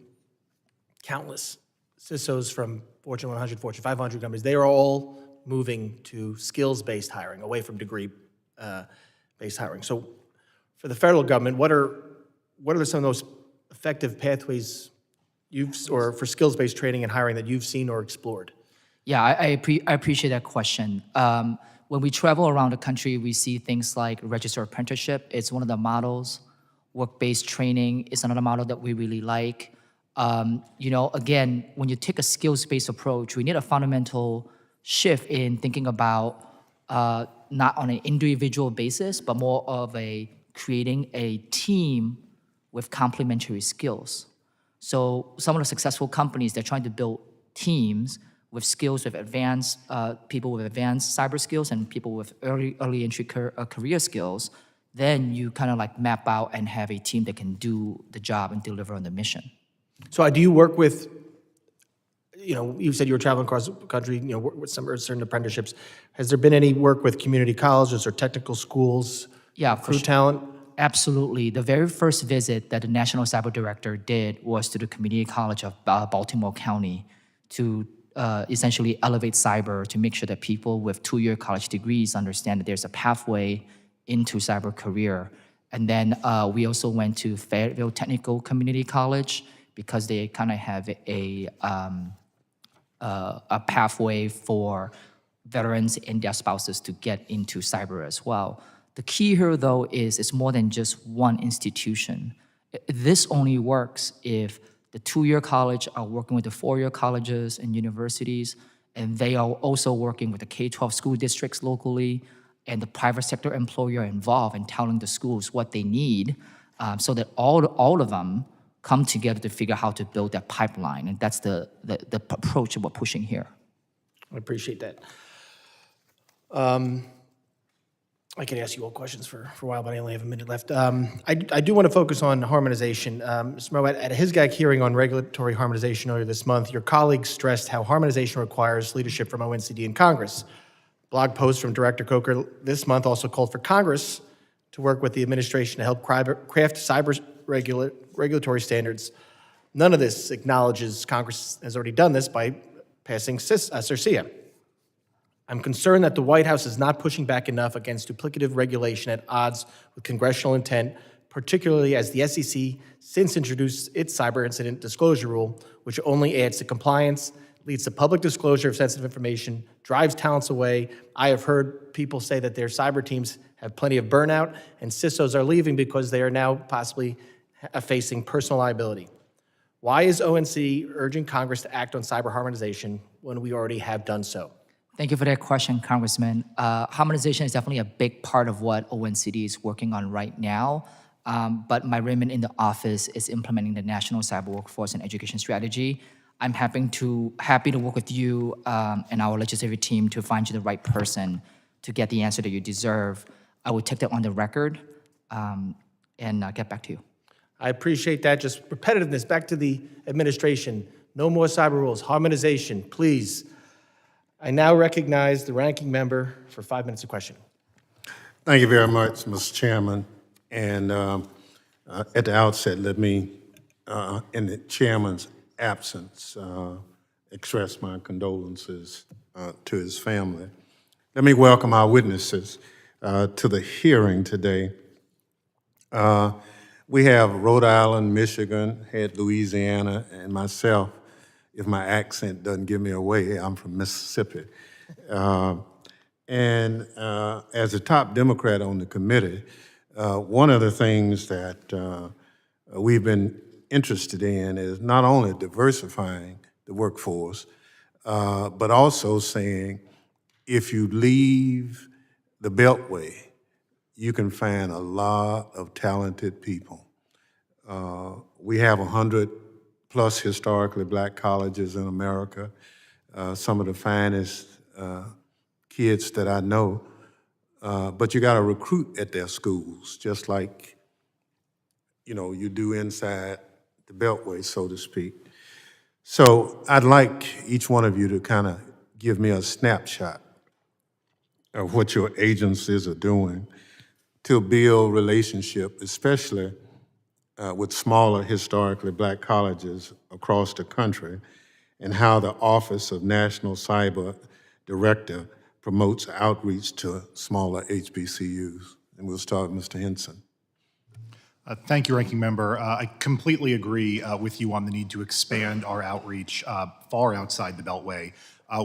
countless CISOs from Fortune 100, Fortune 500 companies. They are all moving to skills-based hiring, away from degree-based hiring. So for the federal government, what are some of those effective pathways or for skills-based training and hiring that you've seen or explored? Yeah, I appreciate that question. When we travel around the country, we see things like registered apprenticeship. It's one of the models. Work-based training is another model that we really like. Again, when you take a skills-based approach, we need a fundamental shift in thinking about not on an individual basis, but more of creating a team with complementary skills. So some of the successful companies, they're trying to build teams with skills with advanced, people with advanced cyber skills and people with early entry career skills. Then you kind of like map out and have a team that can do the job and deliver on the mission. So do you work with, you said you were traveling across the country, with some certain apprenticeships. Has there been any work with community colleges or technical schools? Yeah, for talent? Absolutely. The very first visit that the National Cyber Director did was to the Community College of Baltimore County to essentially elevate cyber, to make sure that people with 2-year college degrees understand that there's a pathway into cyber career. And then we also went to Fayetteville Technical Community College because they kind of have a pathway for veterans and their spouses to get into cyber as well. The key here, though, is it's more than just one institution. This only works if the 2-year college are working with the 4-year colleges and universities, and they are also working with the K-12 school districts locally, and the private sector employer involved in telling the schools what they need, so that all of them come together to figure out how to build that pipeline. And that's the approach that we're pushing here. I appreciate that. I could ask you all questions for a while, but I only have a minute left. I do want to focus on harmonization. Mr. Moe, at a HISGAC hearing on regulatory harmonization earlier this month, your colleagues stressed how harmonization requires leadership from OECD and Congress. Blog post from Director Coker this month also called for Congress to work with the administration to help craft cyber regulatory standards. None of this acknowledges Congress has already done this by passing CIRCIA. I'm concerned that the White House is not pushing back enough against duplicative regulation at odds with congressional intent, particularly as the SEC since introduced its cyber incident disclosure rule, which only adds to compliance, leads to public disclosure of sensitive information, drives talents away. I have heard people say that their cyber teams have plenty of burnout, and CISOs are leaving because they are now possibly facing personal liability. Why is ONC urging Congress to act on cyber harmonization when we already have done so? Thank you for that question, Congressman. Harmonization is definitely a big part of what ONCD is working on right now. But my remit in the office is implementing the National Cyber Workforce and Education Strategy. I'm happy to work with you and our legislative team to find you the right person to get the answer that you deserve. I will take that on the record and get back to you. I appreciate that. Just repetitiveness. Back to the administration. No more cyber rules. Harmonization, please. I now recognize the ranking member for 5 minutes of question. Thank you very much, Mr. Chairman. And at the outset, let me, in the chairman's absence, express my condolences to his family. Let me welcome our witnesses to the hearing today. We have Rhode Island, Michigan, had Louisiana, and myself, if my accent doesn't give me away, I'm from Mississippi. And as a top Democrat on the committee, one of the things that we've been interested in is not only diversifying the workforce, but also saying if you leave the Beltway, you can find a lot of talented people. We have 100 plus historically black colleges in America, some of the finest kids that I know, but you gotta recruit at their schools, just like, you know, you do inside the Beltway, so to speak. So I'd like each one of you to kind of give me a snapshot of what your agencies are doing to build relationship, especially with smaller historically black colleges across the country, and how the Office of National Cyber Director promotes outreach to smaller HBCUs. And we'll start with Mr. Henson. Thank you, Ranking Member. I completely agree with you on the need to expand our outreach far outside the Beltway.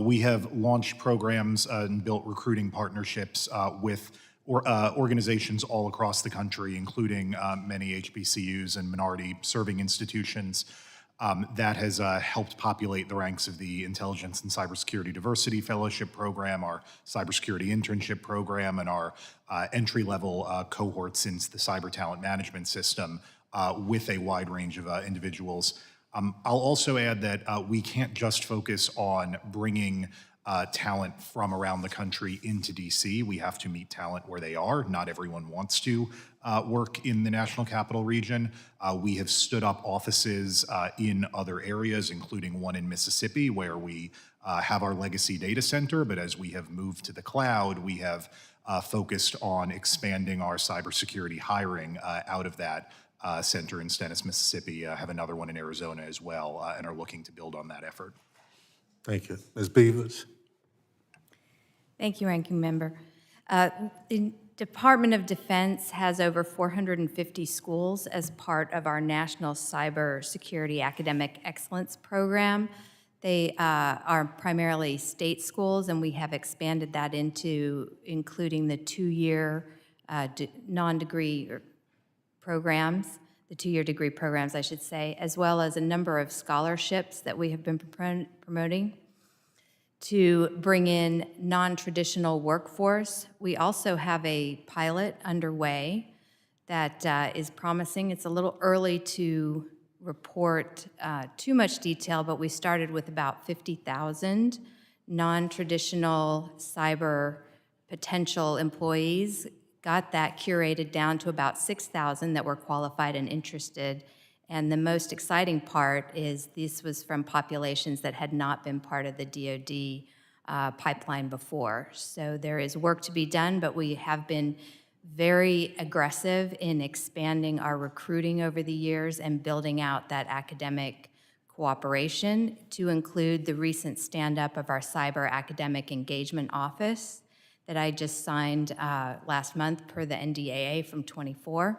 We have launched programs and built recruiting partnerships with organizations all across the country, including many HBCUs and minority-serving institutions. That has helped populate the ranks of the Intelligence and Cybersecurity Diversity Fellowship Program, our Cybersecurity Internship Program, and our entry-level cohort since the Cyber Talent Management System with a wide range of individuals. I'll also add that we can't just focus on bringing talent from around the country into DC. We have to meet talent where they are. Not everyone wants to work in the National Capital Region. We have stood up offices in other areas, including one in Mississippi, where we have our legacy data center, but as we have moved to the cloud, we have focused on expanding our cybersecurity hiring out of that center in Stennis, Mississippi. Have another one in Arizona as well, and are looking to build on that effort. Thank you. Ms. Beavers? Thank you, Ranking Member. The Department of Defense has over 450 schools as part of our National Cybersecurity Academic Excellence Program. They are primarily state schools, and we have expanded that into including the two-year non-degree programs, the two-year degree programs, I should say, as well as a number of scholarships that we have been promoting to bring in non-traditional workforce. We also have a pilot underway that is promising. It's a little early to report too much detail, but we started with about 50,000 non-traditional cyber potential employees, got that curated down to about 6,000 that were qualified and interested. And the most exciting part is this was from populations that had not been part of the DoD pipeline before. So there is work to be done, but we have been very aggressive in expanding our recruiting over the years and building out that academic cooperation to include the recent stand-up of our Cyber Academic Engagement Office that I just signed last month per the NDAA from 24.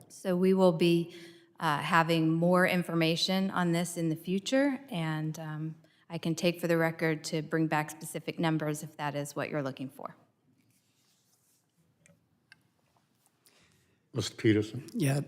So we will be having more information on this in the future, and I can take for the record to bring back specific numbers if that is what you're looking for. Mr. Peterson? Yeah,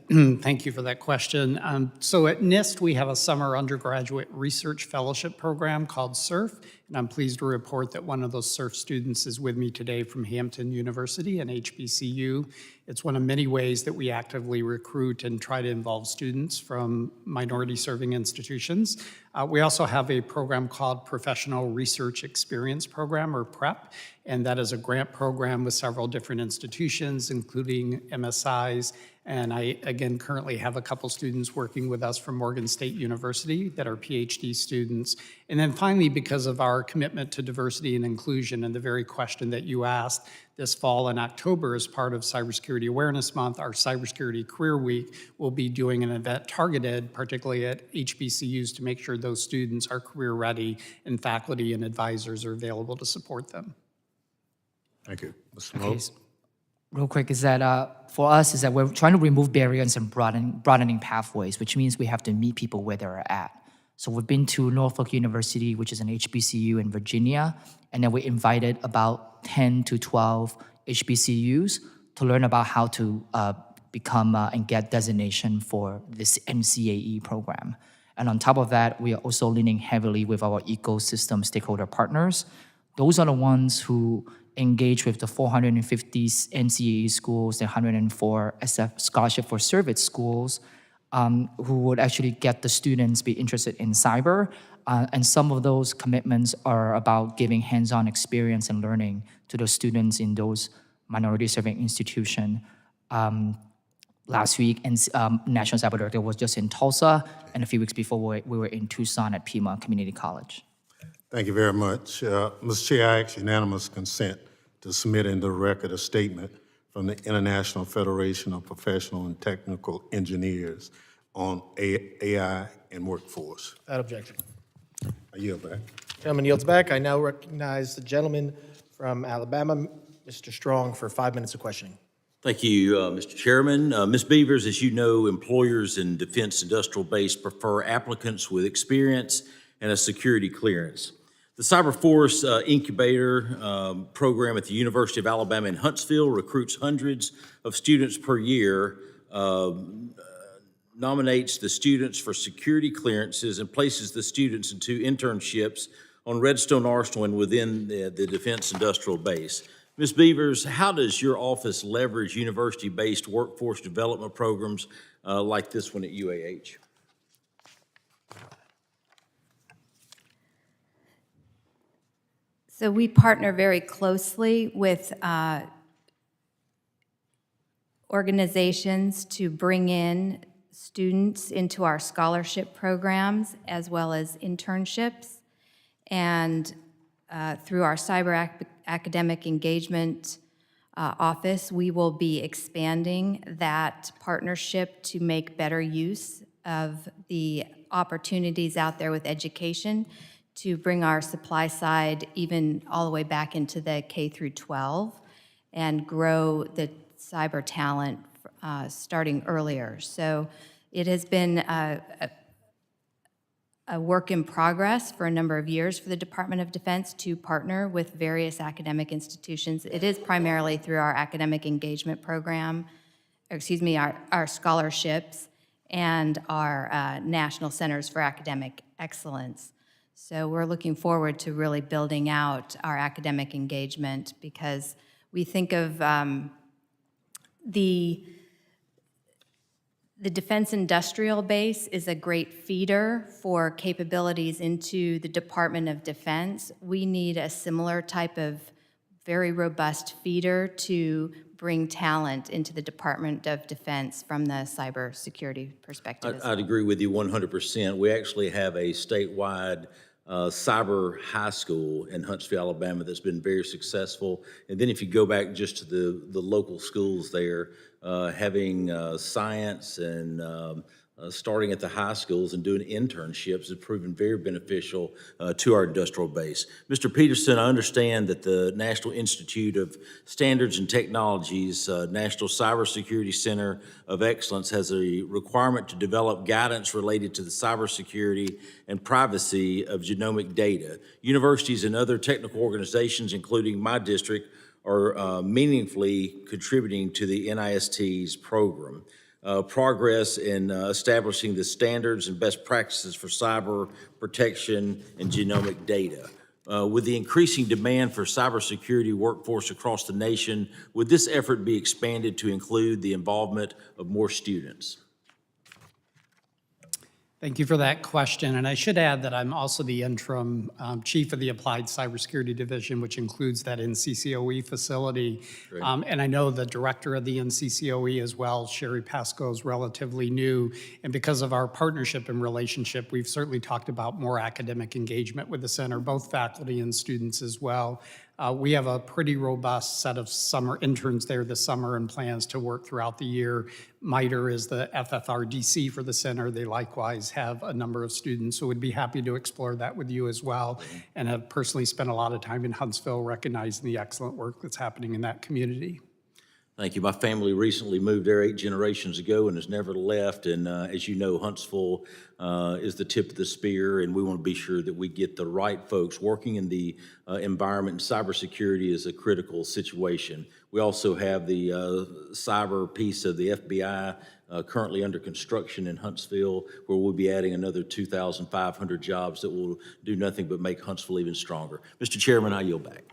thank you for that question. So at NIST, we have a summer undergraduate research fellowship program called SURF, and I'm pleased to report that one of those SURF students is with me today from Hampton University, an HBCU. It's one of many ways that we actively recruit and try to involve students from minority-serving institutions. We also have a program called Professional Research Experience Program, or PREP, and that is a grant program with several different institutions, including MSIs. And I, again, currently have a couple students working with us from Morgan State University that are PhD students. And then finally, because of our commitment to diversity and inclusion and the very question that you asked, this fall in October, as part of Cybersecurity Awareness Month, our Cybersecurity Career Week will be doing an event targeted, particularly at HBCUs, to make sure those students are career ready and faculty and advisors are available to support them. Thank you. Mr. Moe? Real quick is that for us is that we're trying to remove barriers and broadening pathways, which means we have to meet people where they're at. So we've been to Norfolk University, which is an HBCU in Virginia, and then we invited about 10 to 12 HBCUs to learn about how to become and get designation for this NCAE program. And on top of that, we are also leaning heavily with our ecosystem stakeholder partners. Those are the ones who engage with the 450 NCAE schools, the 104 SF Scholarship for Service schools, who would actually get the students be interested in cyber. And some of those commitments are about giving hands-on experience and learning to the students in those minority-serving institutions. Last week, and National Cyber Director was just in Tulsa, and a few weeks before we were in Tucson at Pima Community College. Thank you very much. Mr. Chair, I ask unanimous consent to submit into the record a statement from the International Federation of Professional and Technical Engineers on AI and workforce. Without objection. I yield back. Gentleman yields back. I now recognize the gentleman from Alabama, Mr. Strong, for 5 minutes of questioning. Thank you, Mr. Chairman. Ms. Beavers, as you know, employers in defense industrial base prefer applicants with experience and a security clearance. The Cyberforce Incubator program at the University of Alabama in Huntsville recruits hundreds of students per year, nominates the students for security clearances, and places the students into internships on Redstone Arsenal and within the defense industrial base. Ms. Beavers, how does your office leverage university-based workforce development programs like this one at UAH? So we partner very closely with organizations to bring in students into our scholarship programs as well as internships. And through our cyber academic engagement office, we will be expanding that partnership to make better use of the opportunities out there with education, to bring our supply side even all the way back into the K through 12 and grow the cyber talent starting earlier. So it has been a work in progress for a number of years for the Department of Defense to partner with various academic institutions. It is primarily through our academic engagement program, our scholarships, and our National Centers for Academic Excellence. So we're looking forward to really building out our academic engagement, because we think of the defense industrial base is a great feeder for capabilities into the Department of Defense. We need a similar type of very robust feeder to bring talent into the Department of Defense from the cybersecurity perspective as well. I'd agree with you 100%. We actually have a statewide cyber high school in Huntsville, Alabama that's been very successful. And then if you go back just to the local schools there, having science and starting at the high schools and doing internships has proven very beneficial to our industrial base. Mr. Peterson, I understand that the National Institute of Standards and Technologies, National Cybersecurity Center of Excellence, has a requirement to develop guidance related to the cybersecurity and privacy of genomic data. Universities and other technical organizations, including my district, are meaningfully contributing to the NIST's program. Progress in establishing the standards and best practices for cyber protection and genomic data. With the increasing demand for cybersecurity workforce across the nation, would this effort be expanded to include the involvement of more students? Thank you for that question. And I should add that I'm also the interim chief of the Applied Cybersecurity Division, which includes that NCCOE facility. And I know the director of the NCCOE as well, Sherry Pascoe, is relatively new. And because of our partnership and relationship, we've certainly talked about more academic engagement with the center, both faculty and students as well. We have a pretty robust set of summer interns there this summer and plans to work throughout the year. MITRE is the FFRDC for the center. They likewise have a number of students, so we'd be happy to explore that with you as well, and have personally spent a lot of time in Huntsville recognizing the excellent work that's happening in that community. Thank you. My family recently moved there 8 generations ago and has never left. And as you know, Huntsville is the tip of the spear, and we want to be sure that we get the right folks working in the environment. And cybersecurity is a critical situation. We also have the cyber piece of the FBI currently under construction in Huntsville, where we'll be adding another 2,500 jobs that will do nothing but make Huntsville even stronger. Mr. Chairman, I yield back.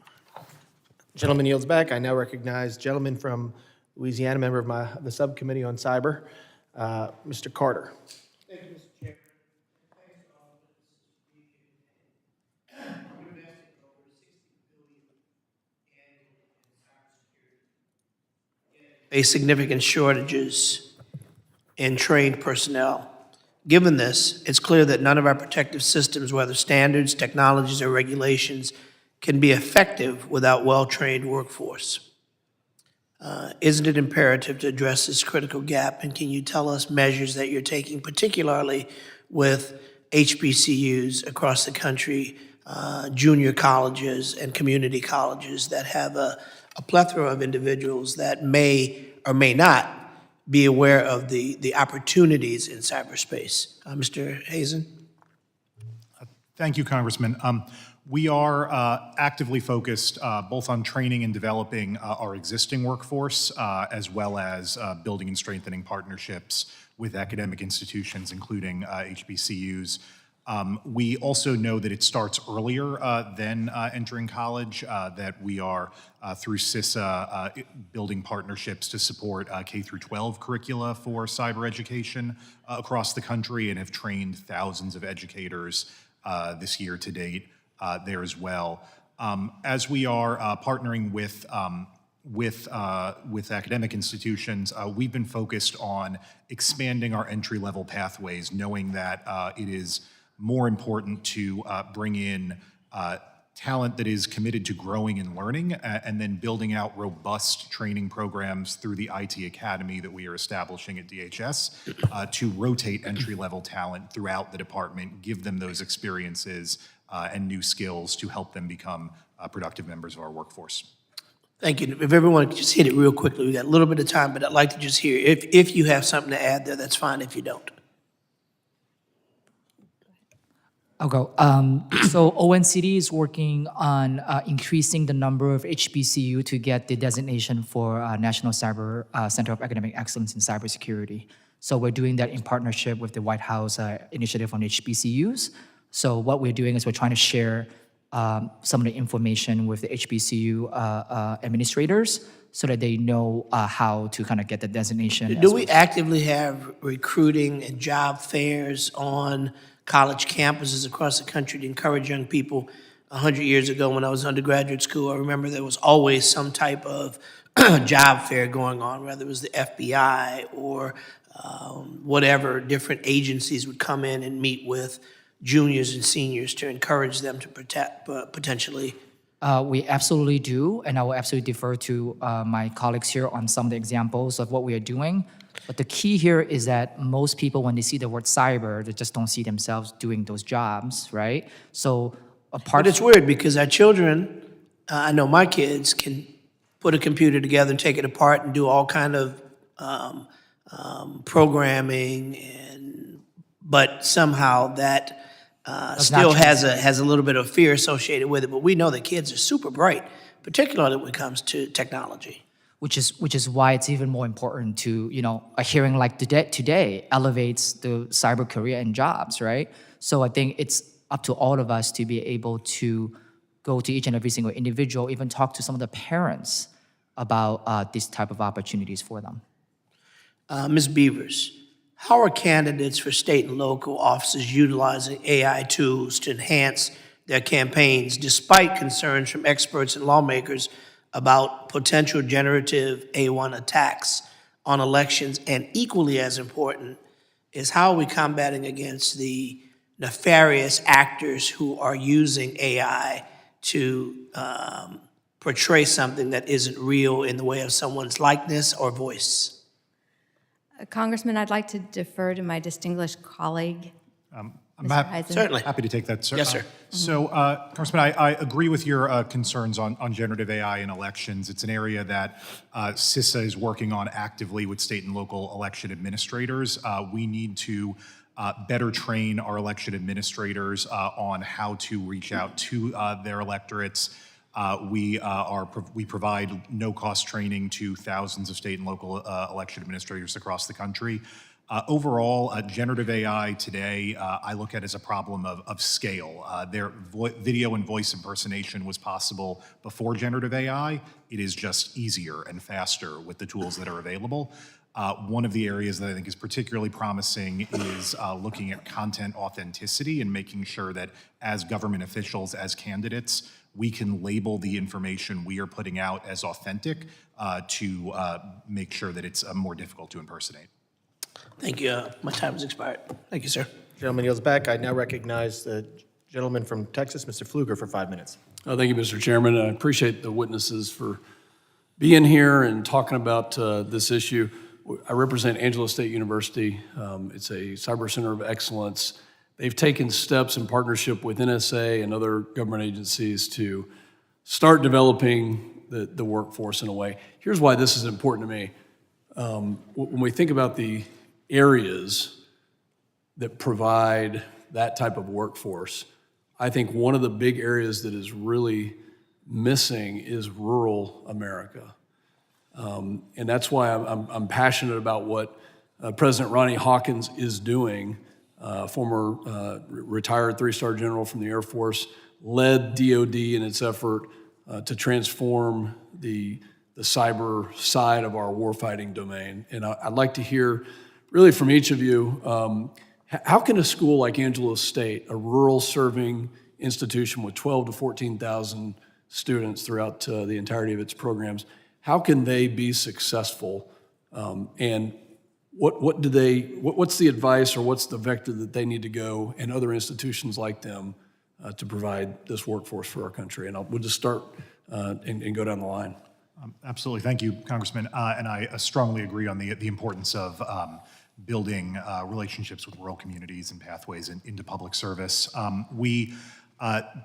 Gentleman yields back. I now recognize gentleman from Louisiana, member of the subcommittee on cyber, Mr. Carter. Thank you, Mr. Chairman. Thanks to all of us. We're investing over $60 billion annually in cybersecurity. Face significant shortages in trained personnel. Given this, it's clear that none of our protective systems, whether standards, technologies, or regulations, can be effective without well-trained workforce. Isn't it imperative to address this critical gap? And can you tell us measures that you're taking, particularly with HBCUs across the country, junior colleges and community colleges that have a plethora of individuals that may or may not be aware of the opportunities in cyberspace? Mr. Hazen? Thank you, Congressman. We are actively focused both on training and developing our existing workforce, as well as building and strengthening partnerships with academic institutions, including HBCUs. We also know that it starts earlier than entering college, that we are, through CISA, building partnerships to support K-12 curricula for cyber education across the country, and have trained thousands of educators this year to date there as well. As we are partnering with academic institutions, we've been focused on expanding our entry-level pathways, knowing that it is more important to bring in talent that is committed to growing and learning, and then building out robust training programs through the IT Academy that we are establishing at DHS to rotate entry-level talent throughout the department, give them those experiences and new skills to help them become productive members of our workforce. Thank you. If everyone could just hit it real quickly, we got a little bit of time, but I'd like to just hear, if you have something to add there, that's fine. If you don't. I'll go. So ONCD is working on increasing the number of HBCU to get the designation for National Cyber Center of Academic Excellence in Cybersecurity. So we're doing that in partnership with the White House Initiative on HBCUs. So what we're doing is we're trying to share some of the information with the HBCU administrators so that they know how to kind of get the designation. Do we actively have recruiting and job fairs on college campuses across the country to encourage young people? 100 years ago when I was in undergraduate school, I remember there was always some type of job fair going on, whether it was the FBI or whatever different agencies would come in and meet with juniors and seniors to encourage them to potentially. We absolutely do, and I will absolutely defer to my colleagues here on some of the examples of what we are doing. But the key here is that most people, when they see the word cyber, they just don't see themselves doing those jobs, right? So But it's weird because our children, I know my kids can put a computer together and take it apart and do all kind of programming, but somehow that still has a little bit of fear associated with it. But we know that kids are super bright, particularly when it comes to technology. Which is why it's even more important to, a hearing like today elevates the cyber career and jobs, right? So I think it's up to all of us to be able to go to each and every single individual, even talk to some of the parents about this type of opportunities for them. Ms. Beavers, how are candidates for state and local offices utilizing AI tools to enhance their campaigns despite concerns from experts and lawmakers about potential generative AI attacks on elections? And equally as important is how are we combating against the nefarious actors who are using AI to portray something that isn't real in the way of someone's likeness or voice? Congressman, I'd like to defer to my distinguished colleague, Mr. Eisen. Certainly. Happy to take that, sir. Yes, sir. So, Congressman, I agree with your concerns on generative AI in elections. It's an area that CISA is working on actively with state and local election administrators. We need to better train our election administrators on how to reach out to their electorates. We provide no-cost training to thousands of state and local election administrators across the country. Overall, generative AI today, I look at as a problem of scale. Video and voice impersonation was possible before generative AI. It is just easier and faster with the tools that are available. One of the areas that I think is particularly promising is looking at content authenticity and making sure that as government officials, as candidates, we can label the information we are putting out as authentic to make sure that it's more difficult to impersonate. Thank you. My time has expired. Thank you, sir. Gentleman yields back. I now recognize the gentleman from Texas, Mr. Pfluger, for 5 minutes. Thank you, Mr. Chairman. I appreciate the witnesses for being here and talking about this issue. I represent Angelo State University. It's a cyber center of excellence. They've taken steps in partnership with NSA and other government agencies to start developing the workforce in a way. Here's why this is important to me. When we think about the areas that provide that type of workforce, I think one of the big areas that is really missing is rural America. And that's why I'm passionate about what President Ronnie Hawkins is doing. Former retired three-star general from the Air Force, led DOD in its effort to transform the cyber side of our warfighting domain. And I'd like to hear really from each of you, how can a school like Angelo State, a rural serving institution with 12 to 14,000 students throughout the entirety of its programs, how can they be successful? And what's the advice or what's the vector that they need to go and other institutions like them to provide this workforce for our country? And we'll just start and go down the line. Absolutely. Thank you, Congressman. And I strongly agree on the importance of building relationships with rural communities and pathways into public service.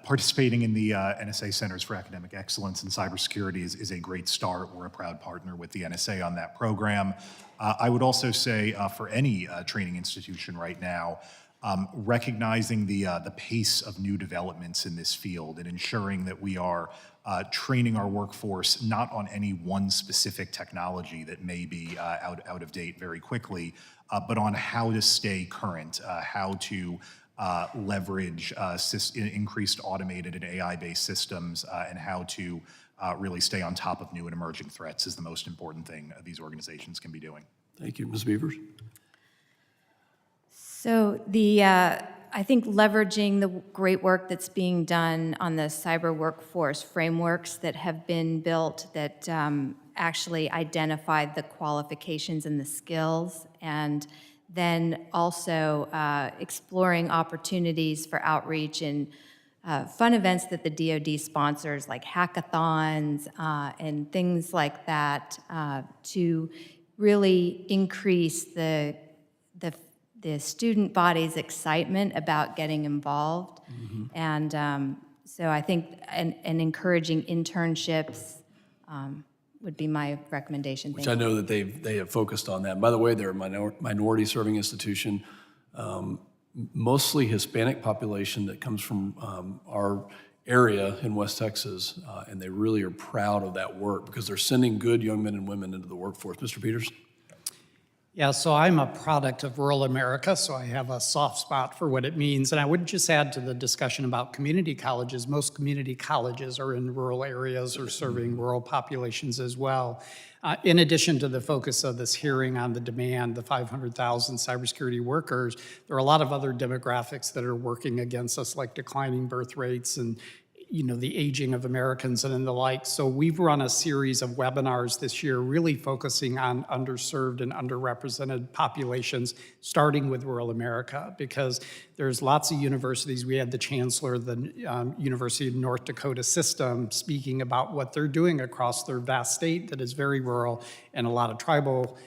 Participating in the NSA Centers for Academic Excellence in Cybersecurity is a great start. We're a proud partner with the NSA on that program. I would also say for any training institution right now, recognizing the pace of new developments in this field and ensuring that we are training our workforce not on any one specific technology that may be out of date very quickly, but on how to stay current, how to leverage increased automated and AI-based systems, and how to really stay on top of new and emerging threats is the most important thing these organizations can be doing. Thank you. Ms. Beavers? So I think leveraging the great work that's being done on the cyber workforce frameworks that have been built that actually identified the qualifications and the skills, and then also exploring opportunities for outreach and fun events that the DoD sponsors, like hackathons and things like that, to really increase the student body's excitement about getting involved. Mm-hmm. And so I think and encouraging internships would be my recommendation. Which I know that they have focused on that. By the way, they're a minority serving institution, mostly Hispanic population that comes from our area in West Texas, and they really are proud of that work because they're sending good young men and women into the workforce. Mr. Peters? Yeah, so I'm a product of rural America, so I have a soft spot for what it means. And I would just add to the discussion about community colleges. Most community colleges are in rural areas or serving rural populations as well. In addition to the focus of this hearing on the demand, the 500,000 cybersecurity workers, there are a lot of other demographics that are working against us, like declining birth rates and the aging of Americans and the like. So we've run a series of webinars this year really focusing on underserved and underrepresented populations, starting with rural America, because there's lots of universities. We had the chancellor of the University of North Dakota system speaking about what they're doing across their vast state that is very rural, and a lot of tribal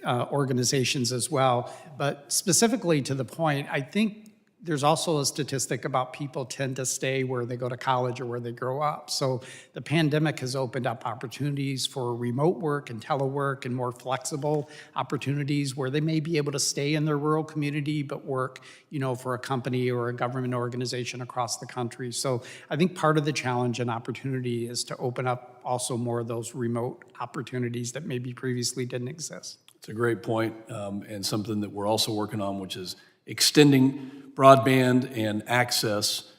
organizations as well. But specifically to the point, I think there's also a statistic about people tend to stay where they go to college or where they grow up. So the pandemic has opened up opportunities for remote work and telework and more flexible opportunities where they may be able to stay in their rural community but work, for a company or a government organization across the country. So I think part of the challenge and opportunity is to open up also more of those remote opportunities that maybe previously didn't exist. It's a great point, and something that we're also working on, which is extending broadband and access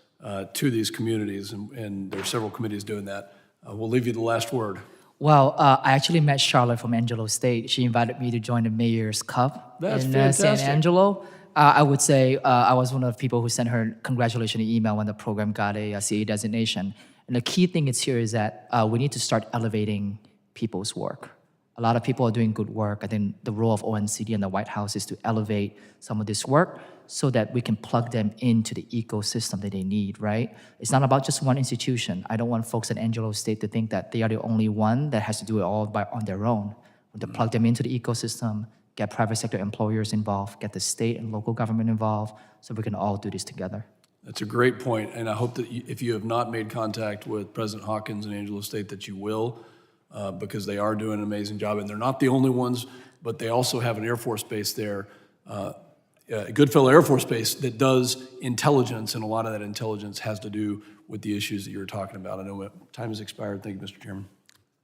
to these communities, and there are several committees doing that. We'll leave you the last word. Well, I actually met Charlotte from Angelo State. She invited me to join the Mayor's Cup That's in fantastic. San Angelo. I would say I was one of the people who sent her congratulatory email when the program got a CA designation. And the key thing is here is that we need to start elevating people's work. A lot of people are doing good work. I think the role of ONCD and the White House is to elevate some of this work so that we can plug them into the ecosystem that they need, right? It's not about just one institution. I don't want folks at Angelo State to think that they are the only one that has to do it all on their own. We want to plug them into the ecosystem, get private sector employers involved, get the state and local government involved, so we can all do this together. That's a great point, and I hope that if you have not made contact with President Hawkins and Angelo State, that you will, because they are doing an amazing job, and they're not the only ones, but they also have an Air Force base there, Goodfellow Air Force Base, that does intelligence, and a lot of that intelligence has to do with the issues that you were talking about. I know time has expired. Thank you, Mr. Chairman.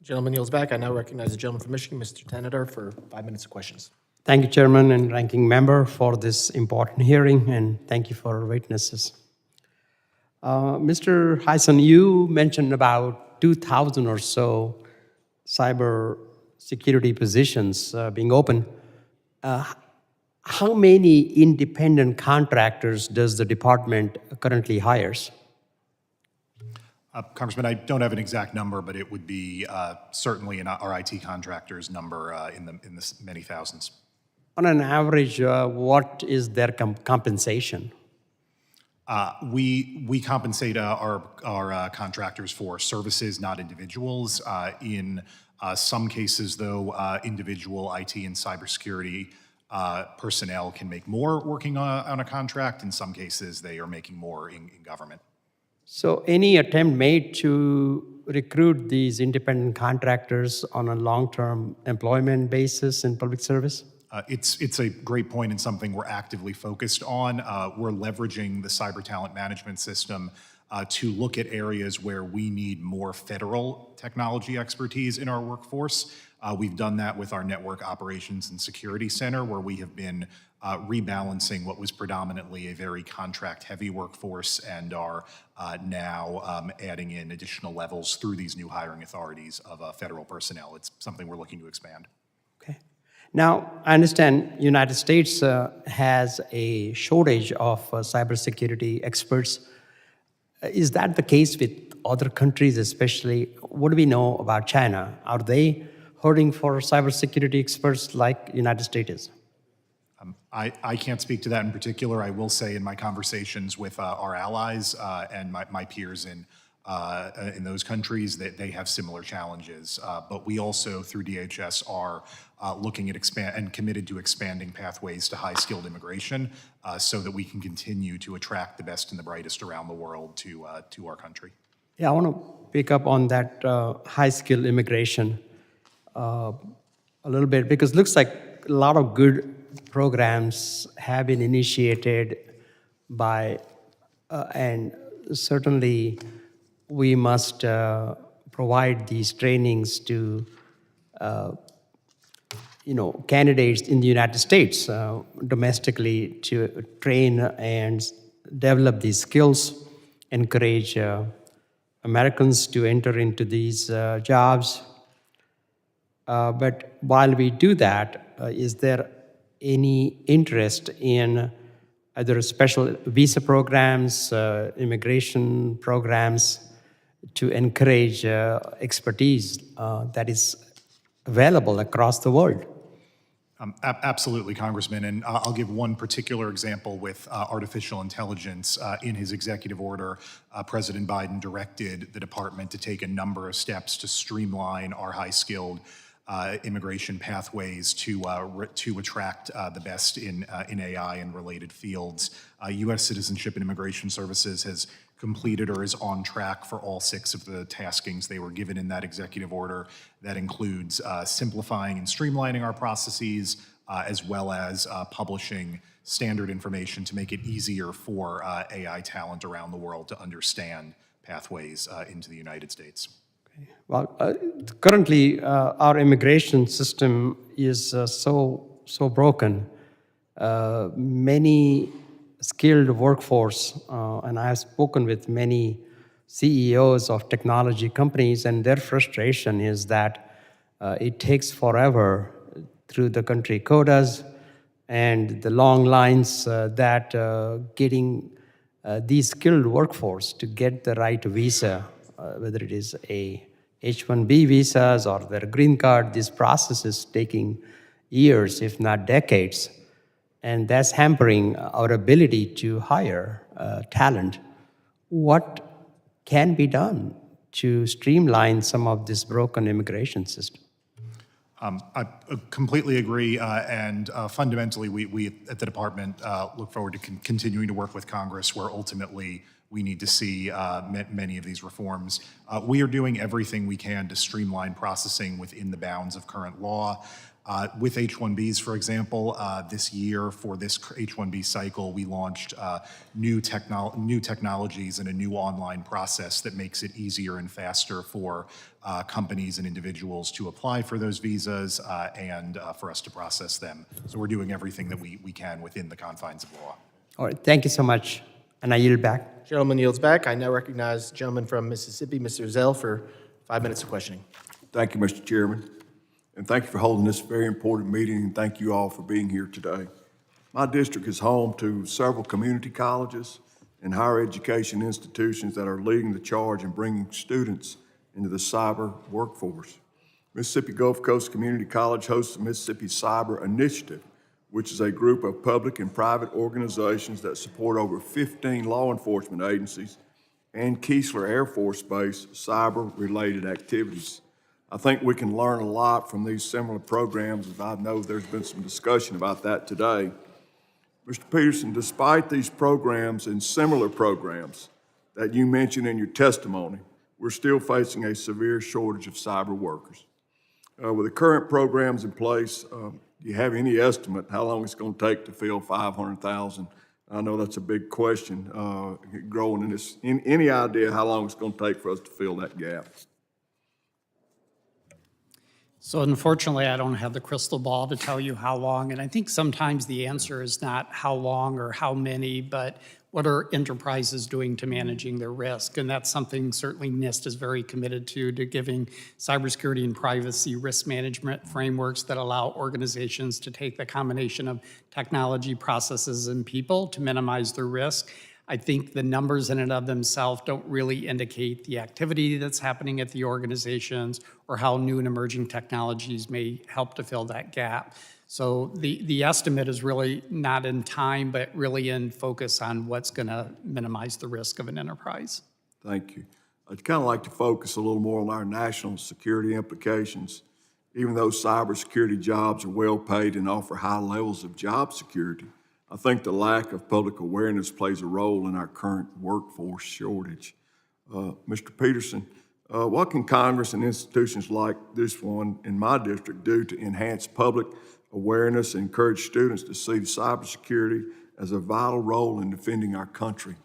Gentleman yields back. I now recognize the gentleman from Michigan, Mr. Teneter, for 5 minutes of questions. Thank you, Chairman and Ranking Member, for this important hearing, and thank you for our witnesses. Mr. Hyson, you mentioned about 2,000 or so cyber security positions being open. How many independent contractors does the department currently hires? Congressman, I don't have an exact number, but it would be certainly in our IT contractors number in the many thousands. On an average, what is their compensation? We compensate our contractors for services, not individuals. In some cases, though, individual IT and cybersecurity personnel can make more working on a contract. In some cases, they are making more in government. So any attempt made to recruit these independent contractors on a long-term employment basis in public service? It's a great point and something we're actively focused on. We're leveraging the cyber talent management system to look at areas where we need more federal technology expertise in our workforce. We've done that with our Network Operations and Security Center, where we have been rebalancing what was predominantly a very contract-heavy workforce and are now adding in additional levels through these new hiring authorities of federal personnel. It's something we're looking to expand. Okay. Now, I understand United States has a shortage of cybersecurity experts. Is that the case with other countries, especially? What do we know about China? Are they hurting for cybersecurity experts like United States is? I can't speak to that in particular. I will say in my conversations with our allies and my peers in those countries that they have similar challenges. But we also, through DHS, are looking at and committed to expanding pathways to high-skilled immigration so that we can continue to attract the best and the brightest around the world to our country. Yeah, I want to pick up on that high-skilled immigration a little bit, because it looks like a lot of good programs have been initiated by and certainly we must provide these trainings to candidates in the United States domestically to train and develop these skills, encourage Americans to enter into these jobs. But while we do that, is there any interest in either special visa programs, immigration programs to encourage expertise that is available across the world? Absolutely, Congressman, and I'll give one particular example with artificial intelligence. In his executive order, President Biden directed the department to take a number of steps to streamline our high-skilled immigration pathways to attract the best in AI and related fields. U.S. Citizenship and Immigration Services has completed or is on track for all 6 of the taskings they were given in that executive order. That includes simplifying and streamlining our processes, as well as publishing standard information to make it easier for AI talent around the world to understand pathways into the United States. Well, currently our immigration system is so broken. Many skilled workforce, and I have spoken with many CEOs of technology companies, and their frustration is that it takes forever through the country quotas and the long lines that getting these skilled workforce to get the right visa, whether it is a H-1B visas or their green card, this process is taking years, if not decades. And that's hampering our ability to hire talent. What can be done to streamline some of this broken immigration system? I completely agree, and fundamentally, we at the department look forward to continuing to work with Congress, where ultimately we need to see many of these reforms. We are doing everything we can to streamline processing within the bounds of current law. With H-1Bs, for example, this year for this H-1B cycle, we launched new technologies and a new online process that makes it easier and faster for companies and individuals to apply for those visas and for us to process them. So we're doing everything that we can within the confines of law. All right, thank you so much. And I yield back. Gentleman yields back. I now recognize the gentleman from Mississippi, Mr. Zell, for 5 minutes of questioning. Thank you, Mr. Chairman. And thank you for holding this very important meeting, and thank you all for being here today. My district is home to several community colleges and higher education institutions that are leading the charge in bringing students into the cyber workforce. Mississippi Gulf Coast Community College hosts the Mississippi Cyber Initiative, which is a group of public and private organizations that support over 15 law enforcement agencies and Keesler Air Force Base cyber-related activities. I think we can learn a lot from these similar programs, as I know there's been some discussion about that today. Mr. Peterson, despite these programs and similar programs that you mentioned in your testimony, we're still facing a severe shortage of cyber workers. With the current programs in place, do you have any estimate how long it's going to take to fill 500,000? I know that's a big question growing in this. Any idea how long it's going to take for us to fill that gap? So unfortunately, I don't have the crystal ball to tell you how long, and I think sometimes the answer is not how long or how many, but what are enterprises doing to managing their risk? And that's something certainly NIST is very committed to giving cybersecurity and privacy risk management frameworks that allow organizations to take the combination of technology, processes, and people to minimize their risk. I think the numbers in and of themselves don't really indicate the activity that's happening at the organizations or how new and emerging technologies may help to fill that gap. So the estimate is really not in time, but really in focus on what's going to minimize the risk of an enterprise. Thank you. I'd kind of like to focus a little more on our national security implications. Even though cybersecurity jobs are well paid and offer high levels of job security, I think the lack of public awareness plays a role in our current workforce shortage. Mr. Peterson, what can Congress and institutions like this one in my district do to enhance public awareness and encourage students to see cybersecurity as a vital role in defending our country?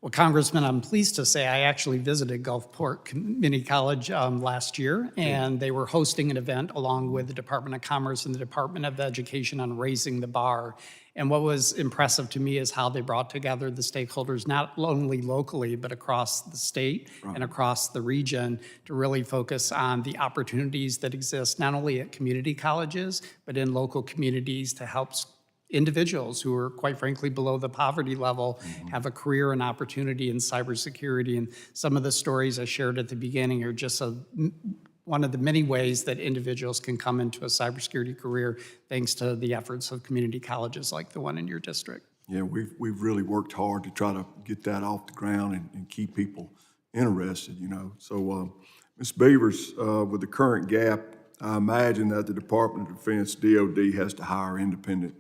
Well, Congressman, I'm pleased to say I actually visited Gulfport Community College last year, and they were hosting an event along with the Department of Commerce and the Department of Education on raising the bar. And what was impressive to me is how they brought together the stakeholders, not only locally, but across the state and across the region, to really focus on the opportunities that exist not only at community colleges, but in local communities to help individuals who are, quite frankly, below the poverty level have a career and opportunity in cybersecurity. And some of the stories I shared at the beginning are just one of the many ways that individuals can come into a cybersecurity career thanks to the efforts of community colleges like the one in your district. Yeah, we've really worked hard to try to get that off the ground and keep people interested, you know. So, Ms. Beavers, with the current gap, I imagine that the Department of Defense, DOD, has to hire independent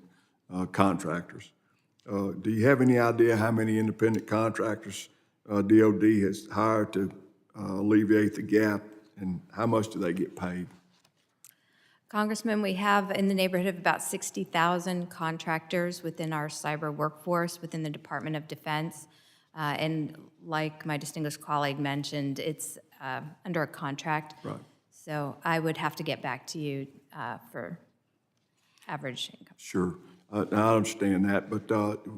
contractors. Do you have any idea how many independent contractors DOD has hired to alleviate the gap, and how much do they get paid? Congressman, we have in the neighborhood of about 60,000 contractors within our cyber workforce within the Department of Defense. And like my distinguished colleague mentioned, it's under a contract. Right. So I would have to get back to you for average income. Sure. I understand that, but,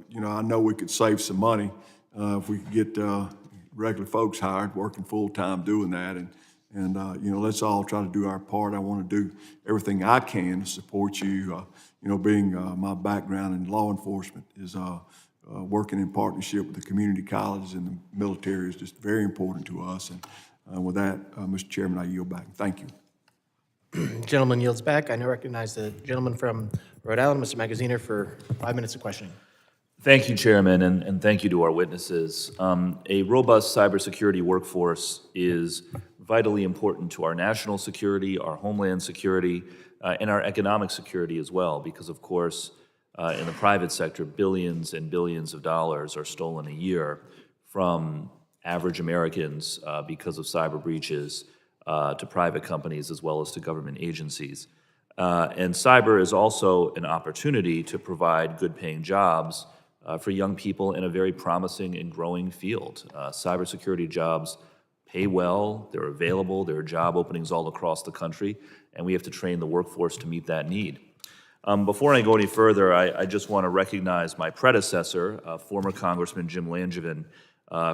you know, I know we could save some money if we could get regular folks hired, working full-time doing that. And you know, let's all try to do our part. I want to do everything I can to support you. You know, being my background in law enforcement is working in partnership with the community colleges and the military is just very important to us. And with that, Mr. Chairman, I yield back. Thank you. Gentleman yields back. I now recognize the gentleman from Rhode Island, Mr. Magaziner, for 5 minutes of questioning. Thank you, Chairman, and thank you to our witnesses. A robust cybersecurity workforce is vitally important to our national security, our homeland security, and our economic security as well, because, of course, in the private sector, billions and billions of dollars are stolen a year from average Americans because of cyber breaches to private companies as well as to government agencies. And cyber is also an opportunity to provide good-paying jobs for young people in a very promising and growing field. Cybersecurity jobs pay well, they're available, there are job openings all across the country, and we have to train the workforce to meet that need. Before I go any further, I just want to recognize my predecessor, former Congressman Jim Langevin,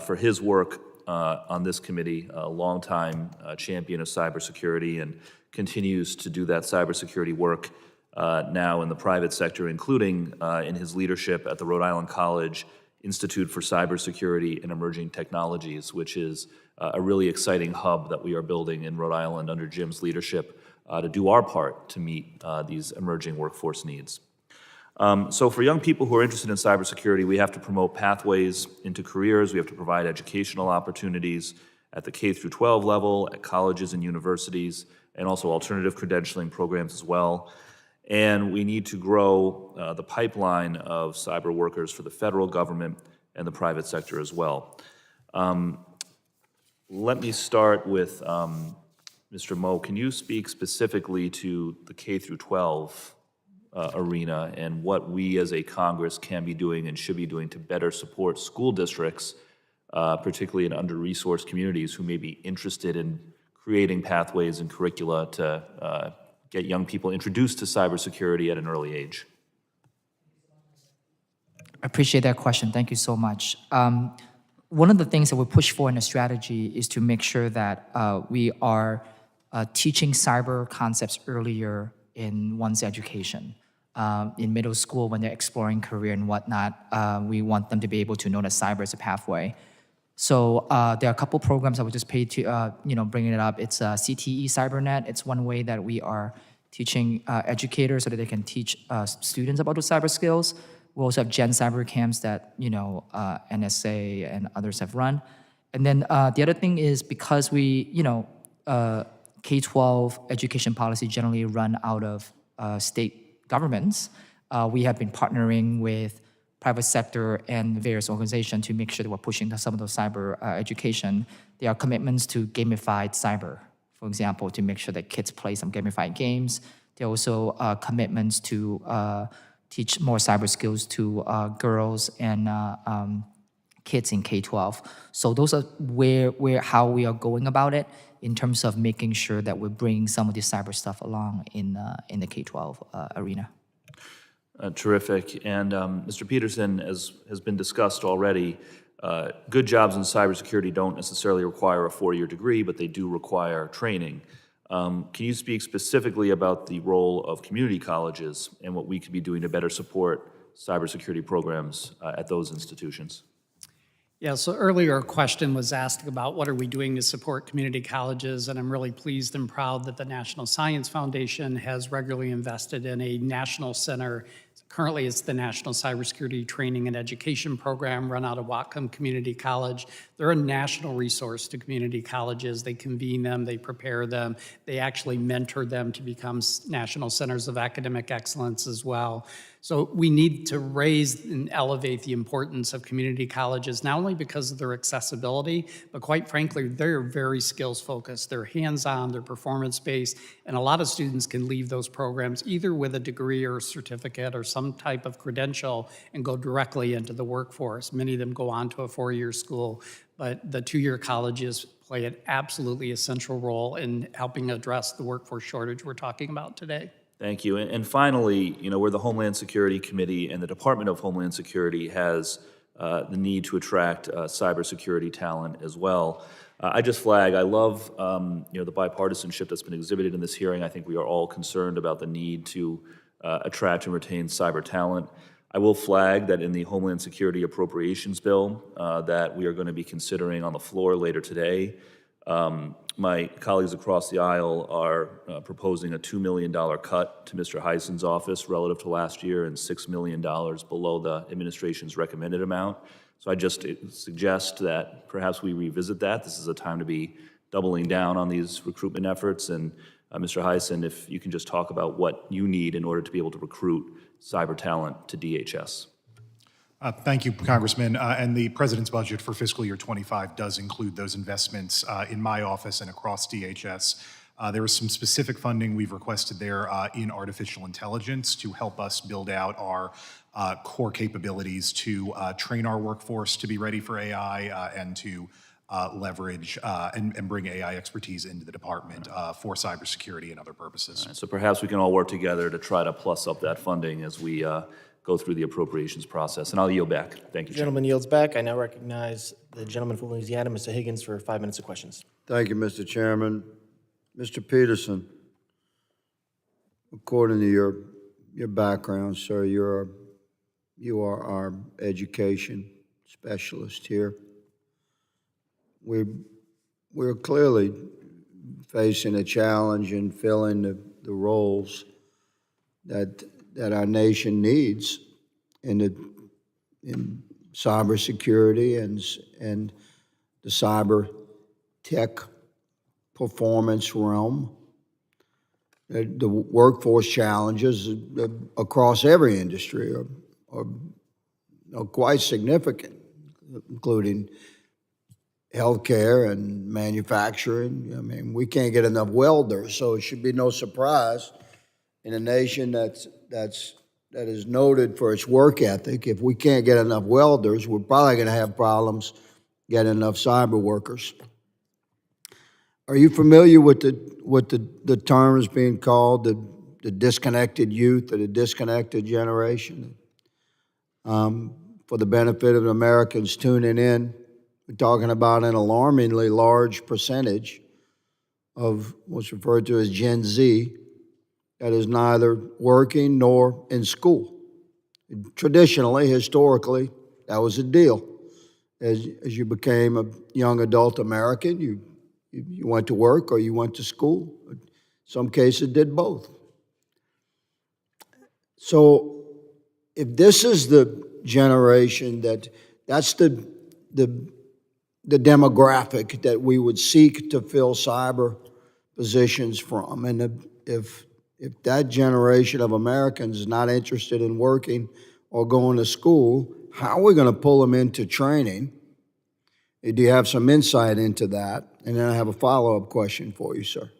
for his work on this committee, a longtime champion of cybersecurity, and continues to do that cybersecurity work now in the private sector, including in his leadership at the Rhode Island College Institute for Cybersecurity and Emerging Technologies, which is a really exciting hub that we are building in Rhode Island under Jim's leadership to do our part to meet these emerging workforce needs. So for young people who are interested in cybersecurity, we have to promote pathways into careers. We have to provide educational opportunities at the K through 12 level, at colleges and universities, and also alternative credentialing programs as well. And we need to grow the pipeline of cyber workers for the federal government and the private sector as well. Let me start with Mr. Moe. Can you speak specifically to the K through 12 arena and what we as a Congress can be doing and should be doing to better support school districts, particularly in under-resourced communities who may be interested in creating pathways and curricula to get young people introduced to cybersecurity at an early age? I appreciate that question. Thank you so much. One of the things that we push for in the strategy is to make sure that we are teaching cyber concepts earlier in one's education. In middle school, when they're exploring career and whatnot, we want them to be able to know that cyber is a pathway. So there are a couple programs I would just pay to, bringing it up. It's CTE CyberNet. It's one way that we are teaching educators so that they can teach students about those cyber skills. We also have Gen Cyber Camps that, NSA and others have run. And then the other thing is because we, K-12 education policy generally run out of state governments, we have been partnering with private sector and various organizations to make sure that we're pushing some of those cyber education. There are commitments to gamified cyber, for example, to make sure that kids play some gamified games. There are also commitments to teach more cyber skills to girls and kids in K-12. So those are how we are going about it in terms of making sure that we're bringing some of this cyber stuff along in the K-12 arena. Terrific. And Mr. Peterson, as has been discussed already, good jobs in cybersecurity don't necessarily require a 4-year degree, but they do require training. Can you speak specifically about the role of community colleges and what we could be doing to better support cybersecurity programs at those institutions? Yeah, so earlier a question was asked about what are we doing to support community colleges, and I'm really pleased and proud that the National Science Foundation has regularly invested in a national center. Currently, it's the National Cybersecurity Training and Education Program run out of Whatcom Community College. They're a national resource to community colleges. They convene them, they prepare them, they actually mentor them to become national centers of academic excellence as well. So we need to raise and elevate the importance of community colleges, not only because of their accessibility, but quite frankly, they're very skills focused. They're hands-on, they're performance-based, and a lot of students can leave those programs either with a degree or a certificate or some type of credential and go directly into the workforce. Many of them go on to a 4-year school, but the 2-year colleges play an absolutely essential role in helping address the workforce shortage we're talking about today. Thank you. And finally, you know, where the Homeland Security Committee and the Department of Homeland Security has the need to attract cybersecurity talent as well. I just flag, I love, you know, the bipartisanship that's been exhibited in this hearing. I think we are all concerned about the need to attract and retain cyber talent. I will flag that in the Homeland Security Appropriations Bill that we are going to be considering on the floor later today, my colleagues across the aisle are proposing a $2 million cut to Mr. Heisen's office relative to last year and $6 million below the administration's recommended amount. So I just suggest that perhaps we revisit that. This is a time to be doubling down on these recruitment efforts. And Mr. Heisen, if you can just talk about what you need in order to be able to recruit cyber talent to DHS. Thank you, Congressman. And the President's budget for fiscal year 25 does include those investments in my office and across DHS. There is some specific funding we've requested there in artificial intelligence to help us build out our core capabilities to train our workforce to be ready for AI and to leverage and bring AI expertise into the department for cybersecurity and other purposes. So perhaps we can all work together to try to plus up that funding as we go through the appropriations process. And I'll yield back. Thank you, The gentleman yields back. I now recognize the gentleman from Louisiana, Mr. Higgins, for 5 minutes of questions. Thank you, Mr. Chairman. Mr. Peterson, according to your background, sir, you are our education specialist here. We're clearly facing a challenge in filling the roles that our nation needs in cybersecurity and the cyber tech performance realm. The workforce challenges across every industry are quite significant, including healthcare and manufacturing. I mean, we can't get enough welders, so it should be no surprise in a nation that is noted for its work ethic. If we can't get enough welders, we're probably going to have problems getting enough cyber workers. Are you familiar with the terms being called the disconnected youth or the disconnected generation? For the benefit of Americans tuning in, we're talking about an alarmingly large percentage of what's referred to as Gen Z that is neither working nor in school. Traditionally, historically, that was a deal. As you became a young adult American, you went to work or you went to school. In some cases, did both. So if this is the generation that's the demographic that we would seek to fill cyber positions from, and if that generation of Americans is not interested in working or going to school, how are we going to pull them into training? Do you have some insight into that? And then I have a follow-up question for you, sir.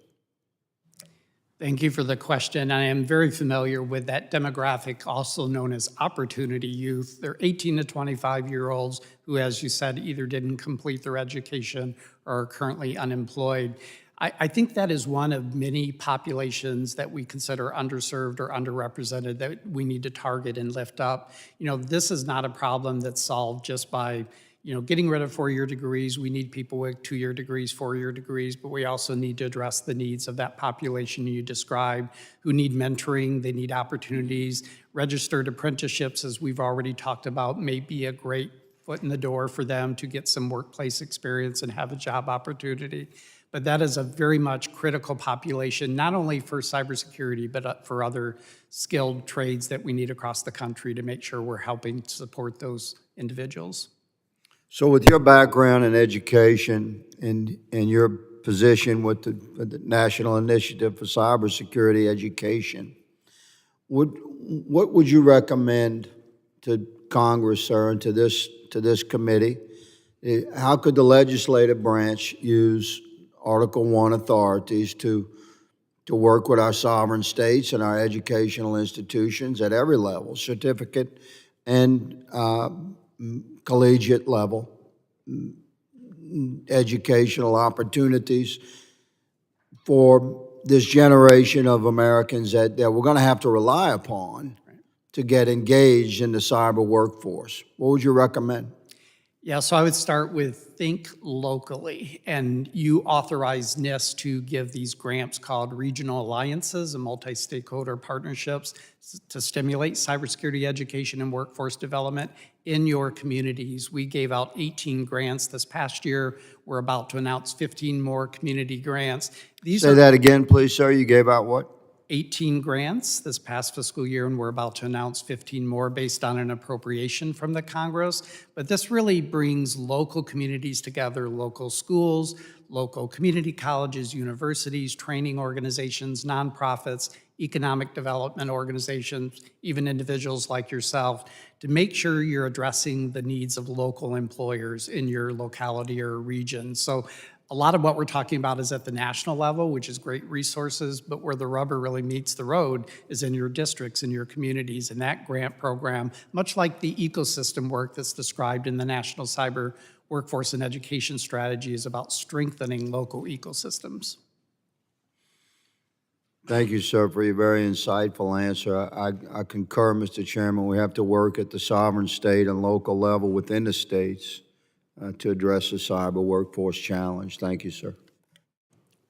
Thank you for the question. I am very familiar with that demographic, also known as opportunity youth. They're 18 to 25-year-olds who, as you said, either didn't complete their education or are currently unemployed. I think that is one of many populations that we consider underserved or underrepresented that we need to target and lift up. You know, this is not a problem that's solved just by getting rid of four-year degrees. We need people with two-year degrees, four-year degrees, but we also need to address the needs of that population you described who need mentoring, they need opportunities. Registered apprenticeships, as we've already talked about, may be a great foot in the door for them to get some workplace experience and have a job opportunity. But that is a very much critical population, not only for cybersecurity, but for other skilled trades that we need across the country to make sure we're helping to support those individuals. So with your background in education and your position with the National Initiative for Cybersecurity Education, what would you recommend to Congress, sir, and to this committee? How could the legislative branch use Article I authorities to work with our sovereign states and our educational institutions at every level, certificate and collegiate level, educational opportunities for this generation of Americans that we're going to have to rely upon to get engaged in the cyber workforce? What would you recommend? Yeah, so I would start with think locally, and you authorize NIST to give these grants called regional alliances and multi-stakeholder partnerships to stimulate cybersecurity education and workforce development in your communities. We gave out 18 grants this past year. We're about to announce 15 more community grants. Say that again, please, sir. You gave out what? 18 grants this past fiscal year, and we're about to announce 15 more based on an appropriation from the Congress. But this really brings local communities together, local schools, local community colleges, universities, training organizations, nonprofits, economic development organizations, even individuals like yourself, to make sure you're addressing the needs of local employers in your locality or region. So a lot of what we're talking about is at the national level, which is great resources, but where the rubber really meets the road is in your districts, in your communities, and that grant program, much like the ecosystem work that's described in the National Cyber Workforce and Education Strategy, is about strengthening local ecosystems. Thank you, sir, for your very insightful answer. I concur, Mr. Chairman. We have to work at the sovereign state and local level within the states to address the cyber workforce challenge. Thank you, sir.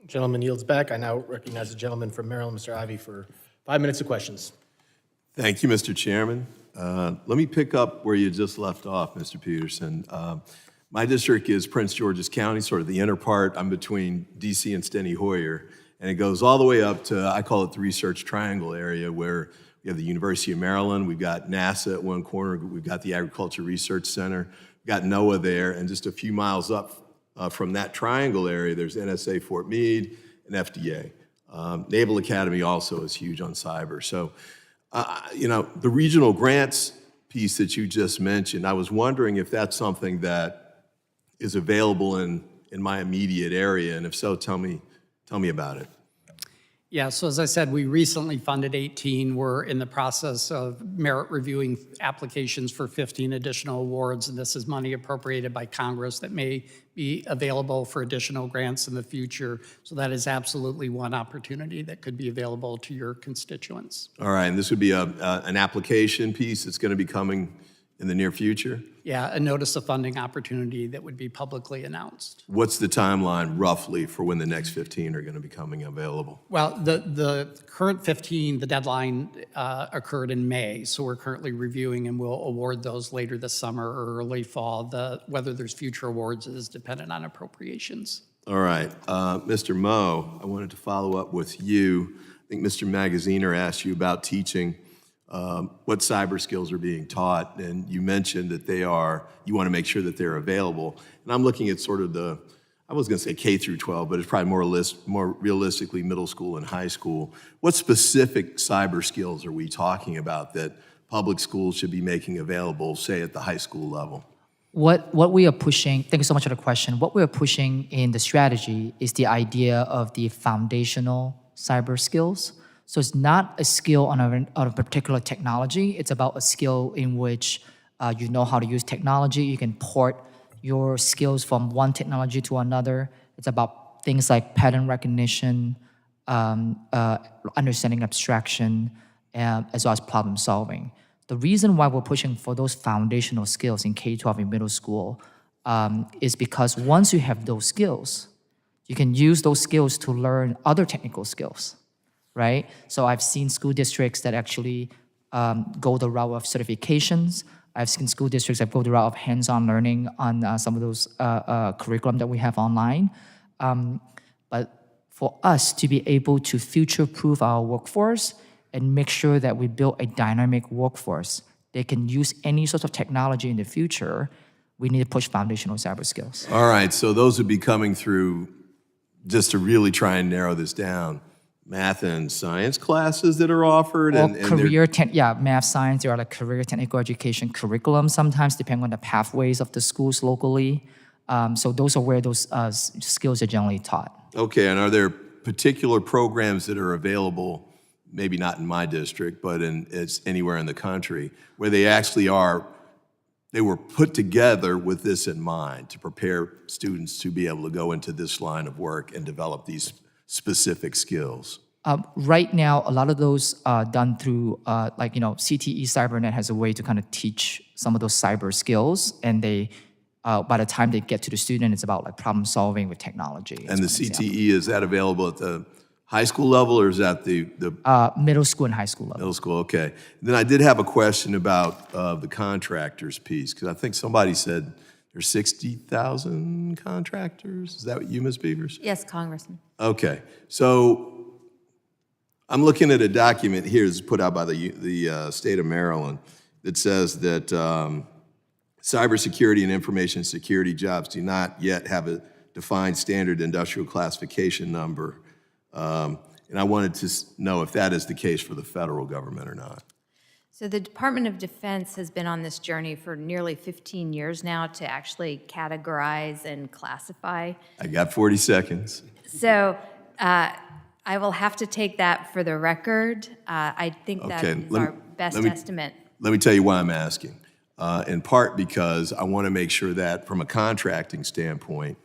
Gentleman yields back. I now recognize the gentleman from Maryland, Mr. Ivey, for 5 minutes of questions. Thank you, Mr. Chairman. Let me pick up where you just left off, Mr. Peterson. My district is Prince George's County, sort of the inner part. I'm between D.C. and Steny Hoyer, and it goes all the way up to, I call it the Research Triangle area, where we have the University of Maryland, we've got NASA at one corner, we've got the Agriculture Research Center, we've got NOAA there, and just a few miles up from that triangle area, there's NSA Fort Meade and FDA. Naval Academy also is huge on cyber. So, the regional grants piece that you just mentioned, I was wondering if that's something that is available in my immediate area, and if so, tell me about it. Yeah, so as I said, we recently funded 18. We're in the process of merit reviewing applications for 15 additional awards, and this is money appropriated by Congress that may be available for additional grants in the future. So that is absolutely one opportunity that could be available to your constituents. All right, and this would be an application piece that's going to be coming in the near future? Yeah, a notice of funding opportunity that would be publicly announced. What's the timeline roughly for when the next 15 are going to be coming available? Well, the current 15, the deadline occurred in May, so we're currently reviewing and we'll award those later this summer or early fall. Whether there's future awards is dependent on appropriations. All right, Mr. Moe, I wanted to follow up with you. I think Mr. Magaziner asked you about teaching. What cyber skills are being taught, and you mentioned that you want to make sure that they're available. And I'm looking at sort of I was going to say K through 12, but it's probably more realistically middle school and high school. What specific cyber skills are we talking about that public schools should be making available, say at the high school level? What we are pushing, thank you so much for the question. What we are pushing in the strategy is the idea of the foundational cyber skills. So it's not a skill on a particular technology. It's about a skill in which you know how to use technology. You can port your skills from one technology to another. It's about things like pattern recognition, understanding abstraction, as well as problem solving. The reason why we're pushing for those foundational skills in K-12 in middle school is because once you have those skills, you can use those skills to learn other technical skills, right? So I've seen school districts that actually go the route of certifications. I've seen school districts that go the route of hands-on learning on some of those curriculum that we have online. But for us to be able to future-proof our workforce and make sure that we build a dynamic workforce, they can use any sort of technology in the future, we need to push foundational cyber skills. All right, so those would be coming through, just to really try and narrow this down, math and science classes that are offered? Or and math, science, there are like career technical education curriculum sometimes, depending on the pathways of the schools locally. So those are where those skills are generally taught. Okay, and are there particular programs that are available, maybe not in my district, but it's anywhere in the country, where they actually they were put together with this in mind to prepare students to be able to go into this line of work and develop these specific skills? Right now, a lot of those are done through, CTE CyberNet has a way to kind of teach some of those cyber skills, and they, by the time they get to the student, it's about like problem solving with technology. And the CTE, is that available at the high school level, or is that the middle school and high school level? Middle school, okay. Then I did have a question about the contractors piece, because I think somebody said there's 60,000 contractors. Is that what you, Ms. Beavers? Yes, Congressman. Okay, so I'm looking at a document here that's put out by the state of Maryland that says that cybersecurity and information security jobs do not yet have a defined standard industrial classification number. And I wanted to know if that is the case for the federal government or not. So the Department of Defense has been on this journey for nearly 15 years now to actually categorize and classify. I got 40 seconds. So I will have to take that for the record. I think that is our best estimate. Let me tell you why I'm asking. In part because I want to make sure that from a contracting standpoint,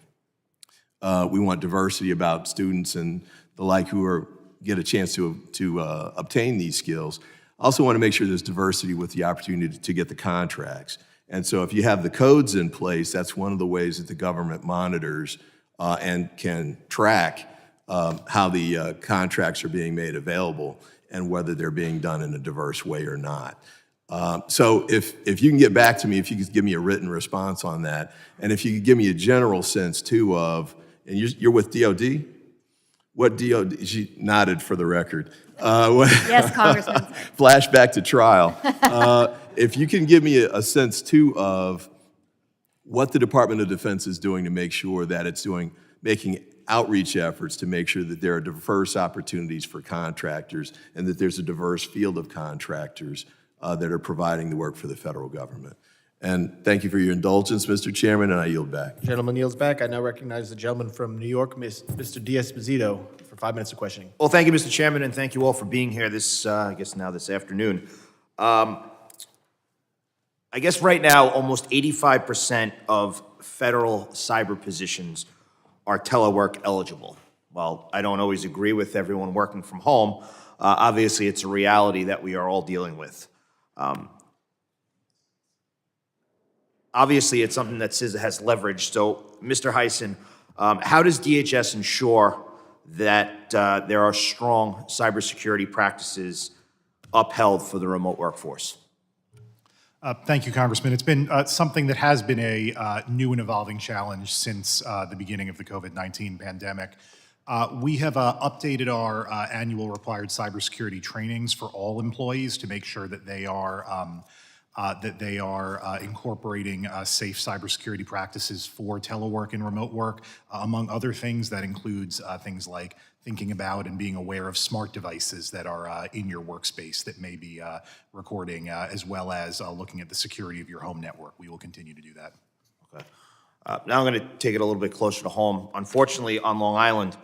we want diversity about students and the like who get a chance to obtain these skills. I also want to make sure there's diversity with the opportunity to get the contracts. And so if you have the codes in place, that's one of the ways that the government monitors and can track how the contracts are being made available and whether they're being done in a diverse way or not. So if you can get back to me, if you could give me a written response on that, and if you could give me a general sense too of, and you're with DOD? What DOD? She nodded for the record. Yes, Congressman. Flashback to trial. If you can give me a sense too of what the Department of Defense is doing to make sure that it's making outreach efforts to make sure that there are diverse opportunities for contractors and that there's a diverse field of contractors that are providing the work for the federal government. And thank you for your indulgence, Mr. Chairman, and I yield back. Gentleman yields back. I now recognize the gentleman from New York, Mr. Diaz-Mazito, for 5 minutes of questioning. Well, thank you, Mr. Chairman, and thank you all for being here this afternoon. I guess right now, almost 85% of federal cyber positions are telework eligible. While I don't always agree with everyone working from home, obviously it's a reality that we are all dealing with. Obviously, it's something that CISA has leveraged. So, Mr. Hyson, how does DHS ensure that there are strong cybersecurity practices upheld for the remote workforce? Thank you, Congressman. It's been something that has been a new and evolving challenge since the beginning of the COVID-19 pandemic. We have updated our annual required cybersecurity trainings for all employees to make sure that they are incorporating safe cybersecurity practices for telework and remote work. Among other things, that includes things like thinking about and being aware of smart devices that are in your workspace that may be recording, as well as looking at the security of your home network. We will continue to do that. Okay. Now I'm going to take it a little bit closer to home. Unfortunately, on Long Island,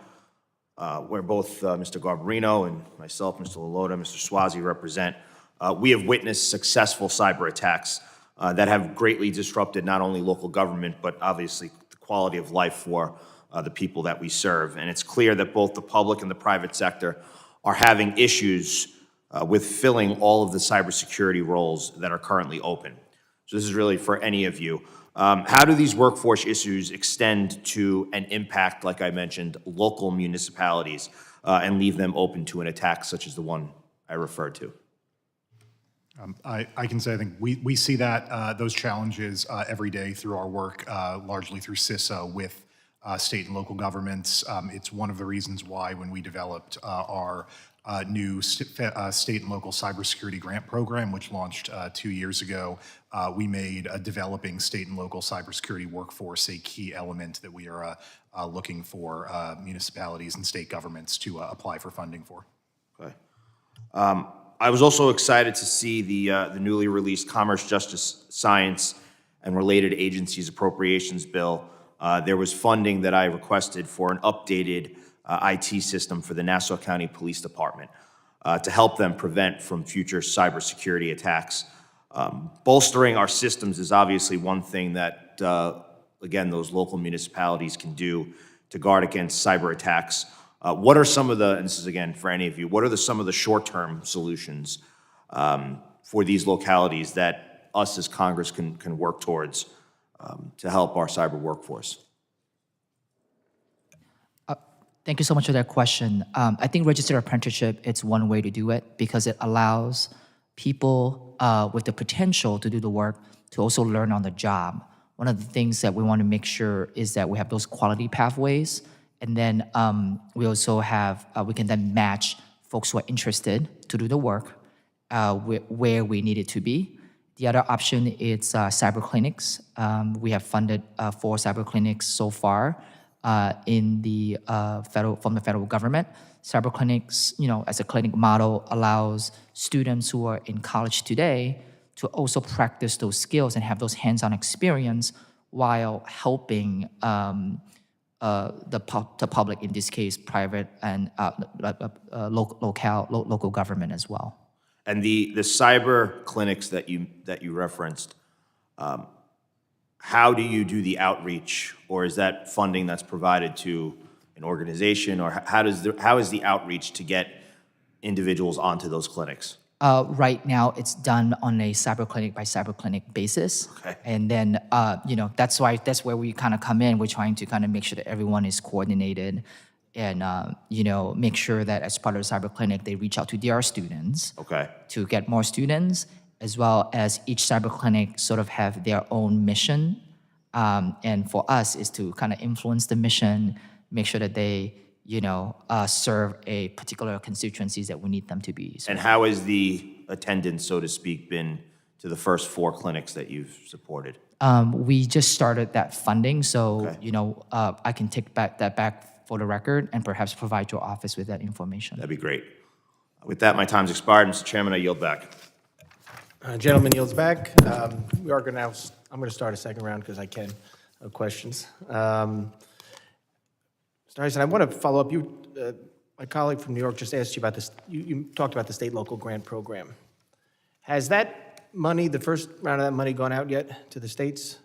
where both Mr. Garbarino and myself, Mr. Lalota, Mr. Swazi represent, we have witnessed successful cyber attacks that have greatly disrupted not only local government, but obviously the quality of life for the people that we serve. And it's clear that both the public and the private sector are having issues with filling all of the cybersecurity roles that are currently open. So this is really for any of you. How do these workforce issues extend to and impact, like I mentioned, local municipalities and leave them open to an attack such as the one I referred to? I can say, I think we see that, those challenges every day through our work, largely through CISA with state and local governments. It's one of the reasons why when we developed our new state and local cybersecurity grant program, which launched 2 years ago, we made developing state and local cybersecurity workforce a key element that we are looking for municipalities and state governments to apply for funding for. Okay. I was also excited to see the newly released Commerce, Justice, Science, and Related Agencies Appropriations Bill. There was funding that I requested for an updated IT system for the Nassau County Police Department to help them prevent from future cybersecurity attacks. Bolstering our systems is obviously one thing that, again, those local municipalities can do to guard against cyber attacks. What are some of the, and this is again for any of you, what are some of the short-term solutions for these localities that us as Congress can work towards to help our cyber workforce? Thank you so much for that question. I think registered apprenticeship, it's one way to do it because it allows people with the potential to do the work to also learn on the job. One of the things that we want to make sure is that we have those quality pathways, and then we also have, we can then match folks who are interested to do the work where we need it to be. The other option is cyber clinics. We have funded 4 cyber clinics so far from the federal government. Cyber clinics, as a clinic model, allows students who are in college today to also practice those skills and have those hands-on experience while helping the public, in this case, private and local government as well. And the cyber clinics that you referenced, how do you do the outreach, or is that funding that's provided to an organization, or how is the outreach to get individuals onto those clinics? Right now, it's done on a cyber clinic by cyber clinic basis. Okay. And then, that's where we kind of come in. We're trying to kind of make sure that everyone is coordinated and, make sure that as part of the cyber clinic, they reach out to their students. Okay. To get more students, as well as each cyber clinic sort of have their own mission. And for us is to kind of influence the mission, make sure that they, serve a particular constituencies that we need them to be. So. And how has the attendance, so to speak, been to the first 4 clinics that you've supported? We just started that funding, so, Okay. I can take that back for the record and perhaps provide your office with that information. That'd be great. With that, my time's expired. Mr. Chairman, I yield back. Gentleman yields back. We are going to now, I'm going to start a second round because I can, of questions. Mr. Heisen, I want to follow up. My colleague from New York just asked you about this. You talked about the state local grant program. Has that money, the first round of that money, gone out yet to the states?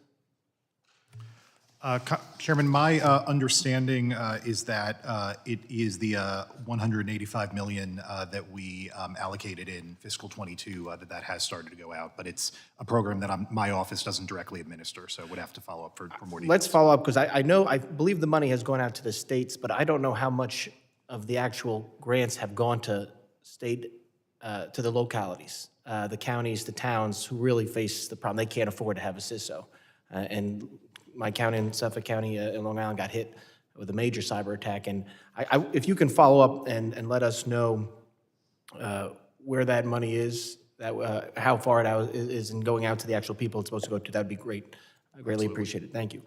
Chairman, my understanding is that it is the $185 million that we allocated in fiscal '22 that has started to go out, but it's a program that my office doesn't directly administer, so would have to follow up for more details. Let's follow up, because I believe the money has gone out to the states, but I don't know how much of the actual grants have gone to to the localities, the counties, the towns who really face the problem. They can't afford to have a CISO. And my county in Suffolk County in Long Island got hit with a major cyber attack. And if you can follow up and let us know where that money is, how far it is in going out to the actual people it's supposed to go to, that'd be great. I greatly appreciate it. Thank you.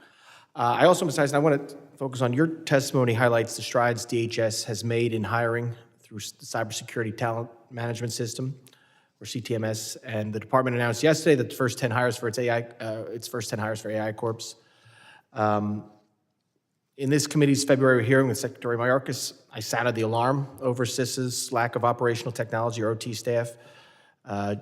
I also, Mr. Tyson, I want to focus on your testimony highlights the strides DHS has made in hiring through the Cybersecurity Talent Management System, or CTMS, and the department announced yesterday that the first 10 hires for its first 10 hires for AI Corps. In this committee's February hearing with Secretary Mayorkas, I sounded the alarm over CISA's lack of operational technology or OT staff. A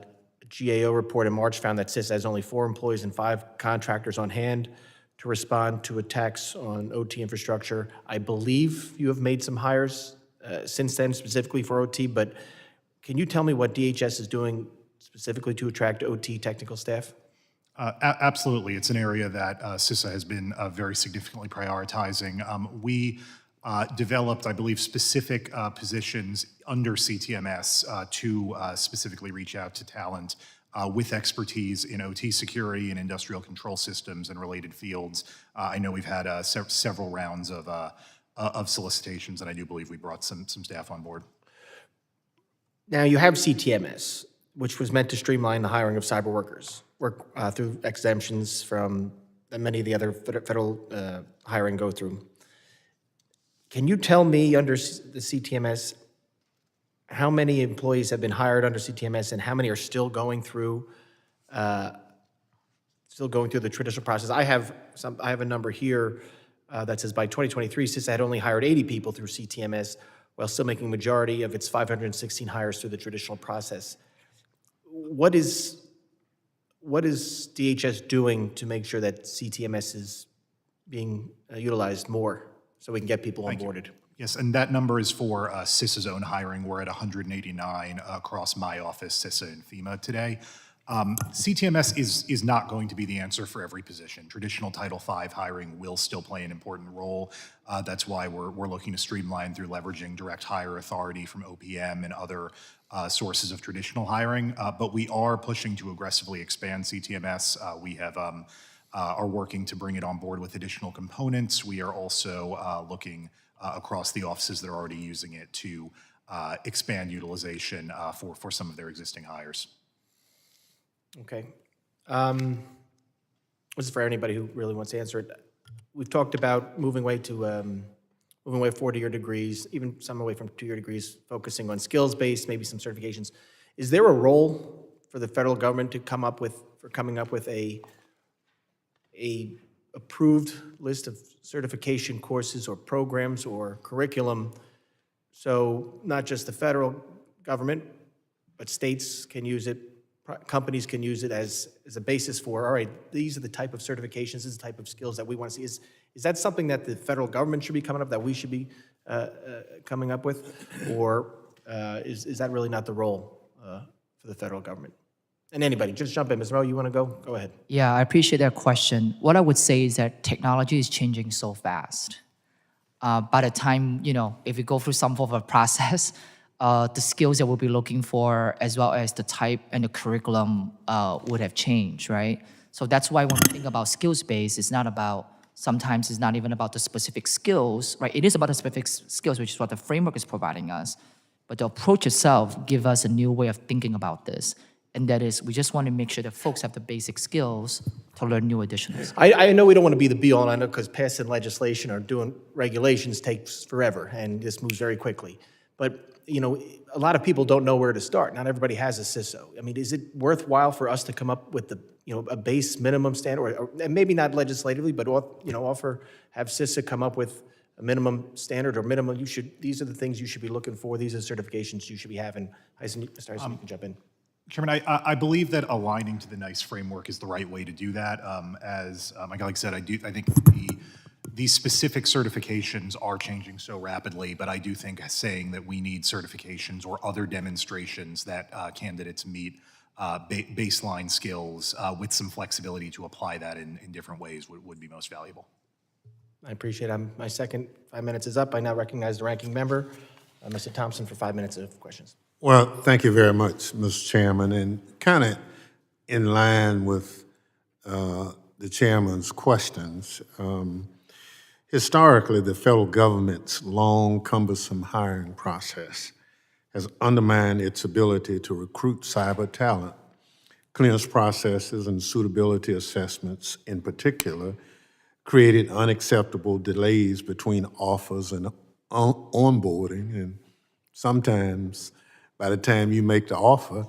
GAO report in March found that CISA has only 4 employees and 5 contractors on hand to respond to attacks on OT infrastructure. I believe you have made some hires since then, specifically for OT, but can you tell me what DHS is doing specifically to attract OT technical staff? Absolutely. It's an area that CISA has been very significantly prioritizing. We developed, I believe, specific positions under CTMS to specifically reach out to talent with expertise in OT security and industrial control systems and related fields. I know we've had several rounds of solicitations, and I do believe we brought some staff on board. Now, you have CTMS, which was meant to streamline the hiring of cyber workers, work through exemptions from that many of the other federal hiring go through. Can you tell me under the CTMS how many employees have been hired under CTMS and how many are still going through the traditional process? I have a number here that says by 2023, CISA had only hired 80 people through CTMS while still making majority of its 516 hires through the traditional process. What is DHS doing to make sure that CTMS is being utilized more so we can get people onboarded? Yes, and that number is for CISA's own hiring. We're at 189 across my office, CISA and FEMA today. CTMS is not going to be the answer for every position. Traditional Title V hiring will still play an important role. That's why we're looking to streamline through leveraging direct hire authority from OPM and other sources of traditional hiring. But we are pushing to aggressively expand CTMS. We have are working to bring it on board with additional components. We are also looking across the offices that are already using it to expand utilization for some of their existing hires. Okay. This is for anybody who really wants to answer it. We've talked about moving away 4-year degrees, even some away from 2-year degrees, focusing on skills-based, maybe some certifications. Is there a role for the federal government to coming up with a approved list of certification courses or programs or curriculum, so not just the federal government, but states can use it, companies can use it as a basis for, all right, these are the type of certifications, this is the type of skills that we want to see. Is that something that the federal government should be coming up, that we should be coming up with? Or is that really not the role for the federal government? And anybody, just jump in. Ms. Rowe, you want to go? Go ahead. Yeah, I appreciate that question. What I would say is that technology is changing so fast. By the time, if we go through some form of a process, the skills that we'll be looking for, as well as the type and the curriculum would have changed, right? So that's why when we think about skills-based, sometimes it's not even about the specific skills, right? It is about the specific skills, which is what the framework is providing us. But the approach itself gives us a new way of thinking about this. And that is, we just want to make sure that folks have the basic skills to learn new additional skills. I know we don't want to be the be-all, and I know because passing legislation or doing regulations takes forever, and this moves very quickly. But, a lot of people don't know where to start. Not everybody has a CISO. I mean, is it worthwhile for us to come up with a base minimum standard, or and maybe not legislatively, but have CISA come up with a minimum standard or minimum, these are the things you should be looking for, these are the certifications you should be having. Mr. Hyson, you can jump in. Chairman, I believe that aligning to the NIST framework is the right way to do that. As my colleague said, I think these specific certifications are changing so rapidly, but I do think saying that we need certifications or other demonstrations that candidates meet baseline skills with some flexibility to apply that in different ways would be most valuable. I appreciate it. My second 5 minutes is up. I now recognize the ranking member, Mr. Thompson, for 5 minutes of questions. Well, thank you very much, Mr. Chairman. And kind of in line with the chairman's questions, historically, the federal government's long, cumbersome hiring process has undermined its ability to recruit cyber talent. Clearance processes and suitability assessments, in particular, created unacceptable delays between offers and onboarding, and sometimes by the time you make the offer,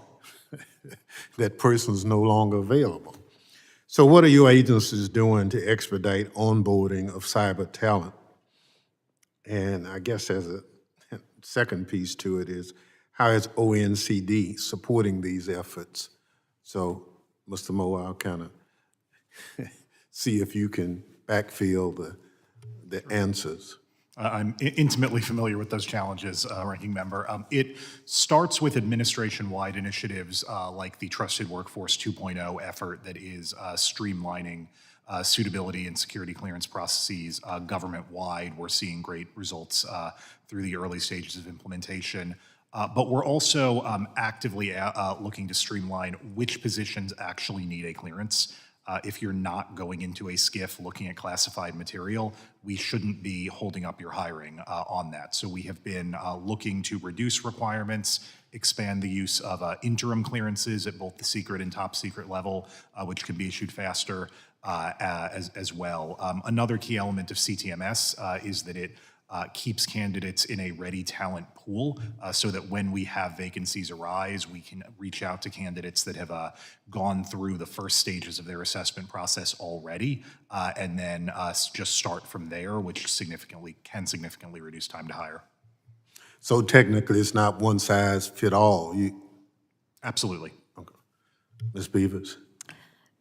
that person's no longer available. So what are your agencies doing to expedite onboarding of cyber talent? And I guess as a second piece to it is, how is ONCD supporting these efforts? So, Mr. Moore, I'll kind of see if you can backfill the answers. I'm intimately familiar with those challenges, Ranking Member. It starts with administration-wide initiatives like the Trusted Workforce 2.0 effort that is streamlining suitability and security clearance processes government-wide. We're seeing great results through the early stages of implementation. But we're also actively looking to streamline which positions actually need a clearance. If you're not going into a SCIF looking at classified material, we shouldn't be holding up your hiring on that. So we have been looking to reduce requirements, expand the use of interim clearances at both the secret and top secret level, which can be issued faster as well. Another key element of CTMS is that it keeps candidates in a ready talent pool so that when we have vacancies arise, we can reach out to candidates that have gone through the first stages of their assessment process already, and then just start from there, which can significantly reduce time to hire. So technically, it's not one size fit all. Absolutely. Okay. Ms. Beavers?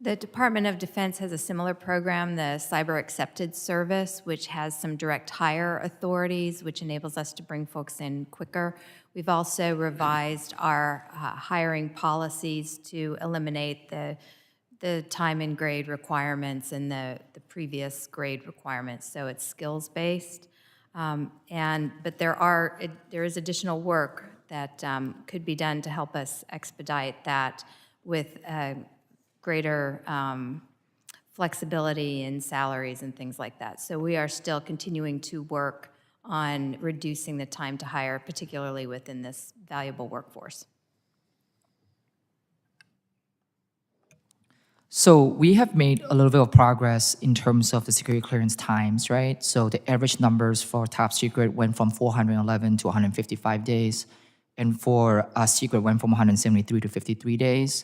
The Department of Defense has a similar program, the Cyber Accepted Service, which has some direct hire authorities, which enables us to bring folks in quicker. We've also revised our hiring policies to eliminate the time and grade requirements and the previous grade requirements, so it's skills-based. But there is additional work that could be done to help us expedite that with greater flexibility in salaries and things like that. So we are still continuing to work on reducing the time to hire, particularly within this valuable workforce. So we have made a little bit of progress in terms of the security clearance times, right? So the average numbers for top secret went from 411 to 155 days, and for secret went from 173 to 53 days.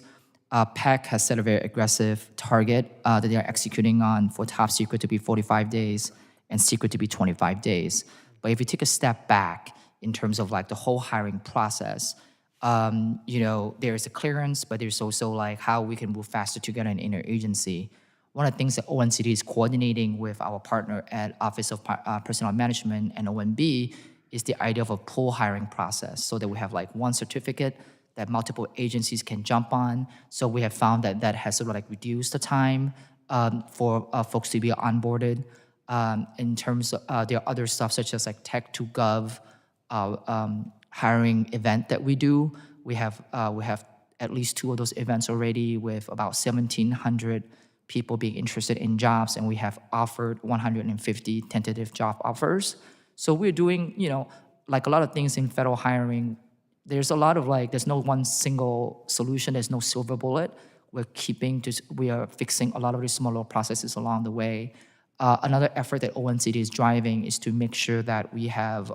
PAC has set a very aggressive target that they are executing on for top secret to be 45 days and secret to be 25 days. But if you take a step back in terms of like the whole hiring process, there's a clearance, but there's also like how we can move faster together in interagency. One of the things that ONCD is coordinating with our partner at Office of Personnel Management and OMB is the idea of a pool hiring process, so that we have like one certificate that multiple agencies can jump on. So we have found that has sort of like reduced the time for folks to be onboarded. In terms of there are other stuff such as like tech to gov hiring event that we do. We have at least 2 of those events already with about 1,700 people being interested in jobs, and we have offered 150 tentative job offers. So we're doing, like a lot of things in federal hiring. There's a lot of there's no one single solution. There's no silver bullet. We are fixing a lot of these smaller processes along the way. Another effort that ONCD is driving is to make sure that we have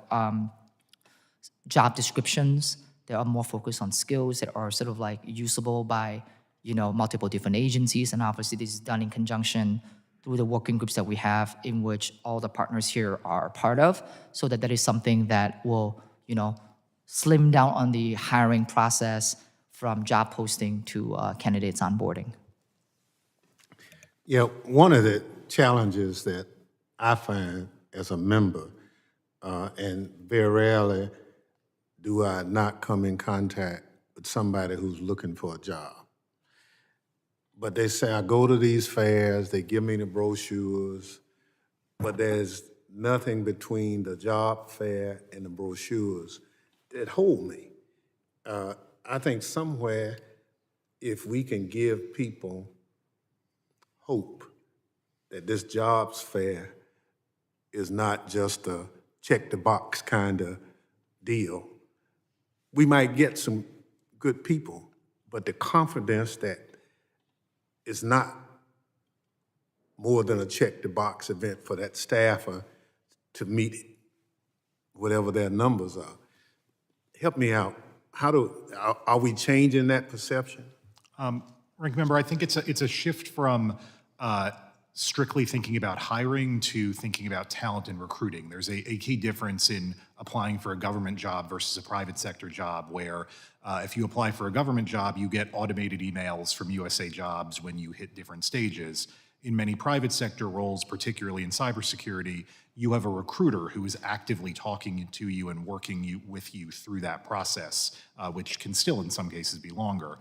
job descriptions that are more focused on skills that are sort of like usable by, multiple different agencies. And obviously this is done in conjunction through the working groups that we have, in which all the partners here are part of, so that is something that will, slim down on the hiring process from job posting to candidates onboarding. Yeah, one of the challenges that I find as a member, and very rarely do I not come in contact with somebody who's looking for a job. But they say, I go to these fairs, they give me the brochures, but there's nothing between the job fair and the brochures that hold me. I think somewhere, if we can give people hope that this jobs fair is not just a check the box kind of deal, we might get some good people, but the confidence that it's not more than a check the box event for that staffer to meet whatever their numbers are. Help me out. Are we changing that perception? Ranking Member, I think it's a shift from strictly thinking about hiring to thinking about talent and recruiting. There's a key difference in applying for a government job versus a private sector job, where if you apply for a government job, you get automated emails from USA Jobs when you hit different stages. In many private sector roles, particularly in cybersecurity, you have a recruiter who is actively talking to you and working with you through that process, which can still in some cases be longer.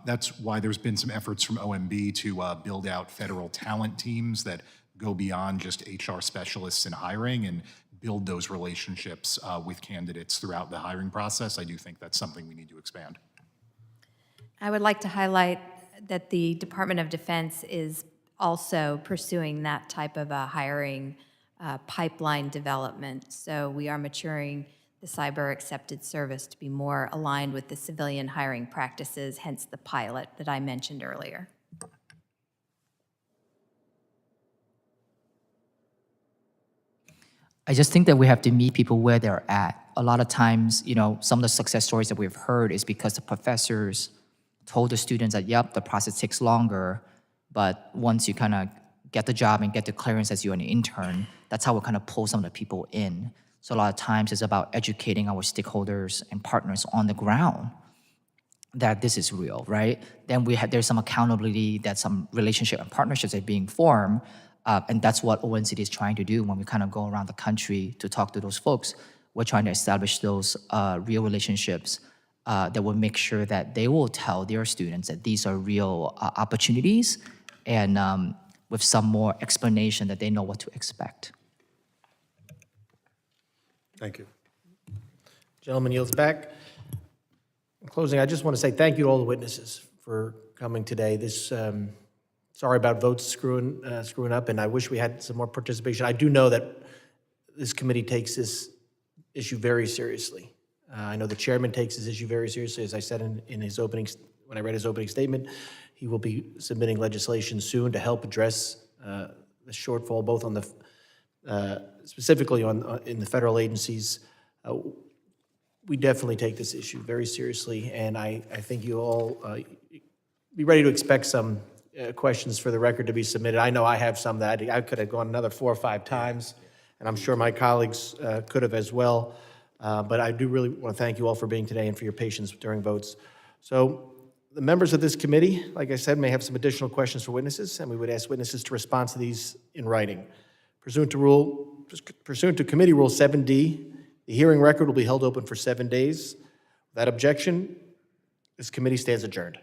That's why there's been some efforts from OMB to build out federal talent teams that go beyond just HR specialists in hiring and build those relationships with candidates throughout the hiring process. I do think that's something we need to expand. I would like to highlight that the Department of Defense is also pursuing that type of a hiring pipeline development. So we are maturing the cyber accepted service to be more aligned with the civilian hiring practices, hence the pilot that I mentioned earlier. I just think that we have to meet people where they're at. A lot of times, you know, some of the success stories that we've heard is because the professors told the students that, yep, the process takes longer, but once you kind of get the job and get the clearance as you're an intern, that's how we kind of pull some of the people in. So a lot of times it's about educating our stakeholders and partners on the ground that this is real, right? Then there's some accountability, that some relationship and partnerships are being formed, and that's what ONCD is trying to do when we kind of go around the country to talk to those folks. We're trying to establish those real relationships that will make sure that they will tell their students that these are real opportunities, and with some more explanation that they know what to expect. Thank you. Gentleman yields back. In closing, I just want to say thank you to all the witnesses for coming today. Sorry about votes screwing up, and I wish we had some more participation. I do know that this committee takes this issue very seriously. I know the chairman takes this issue very seriously. As I said in his opening, when I read his opening statement, he will be submitting legislation soon to help address the shortfall, both on the specifically in the federal agencies. We definitely take this issue very seriously, and I think you all be ready to expect some questions for the record to be submitted. I know I have some that I could have gone another 4 or 5 times, and I'm sure my colleagues could have as well. But I do really want to thank you all for being today and for your patience during votes. So the members of this committee, like I said, may have some additional questions for witnesses, and we would ask witnesses to respond to these in writing. Pursuant to Committee Rule 7D, the hearing record will be held open for 7 days. Without objection, this committee stands adjourned.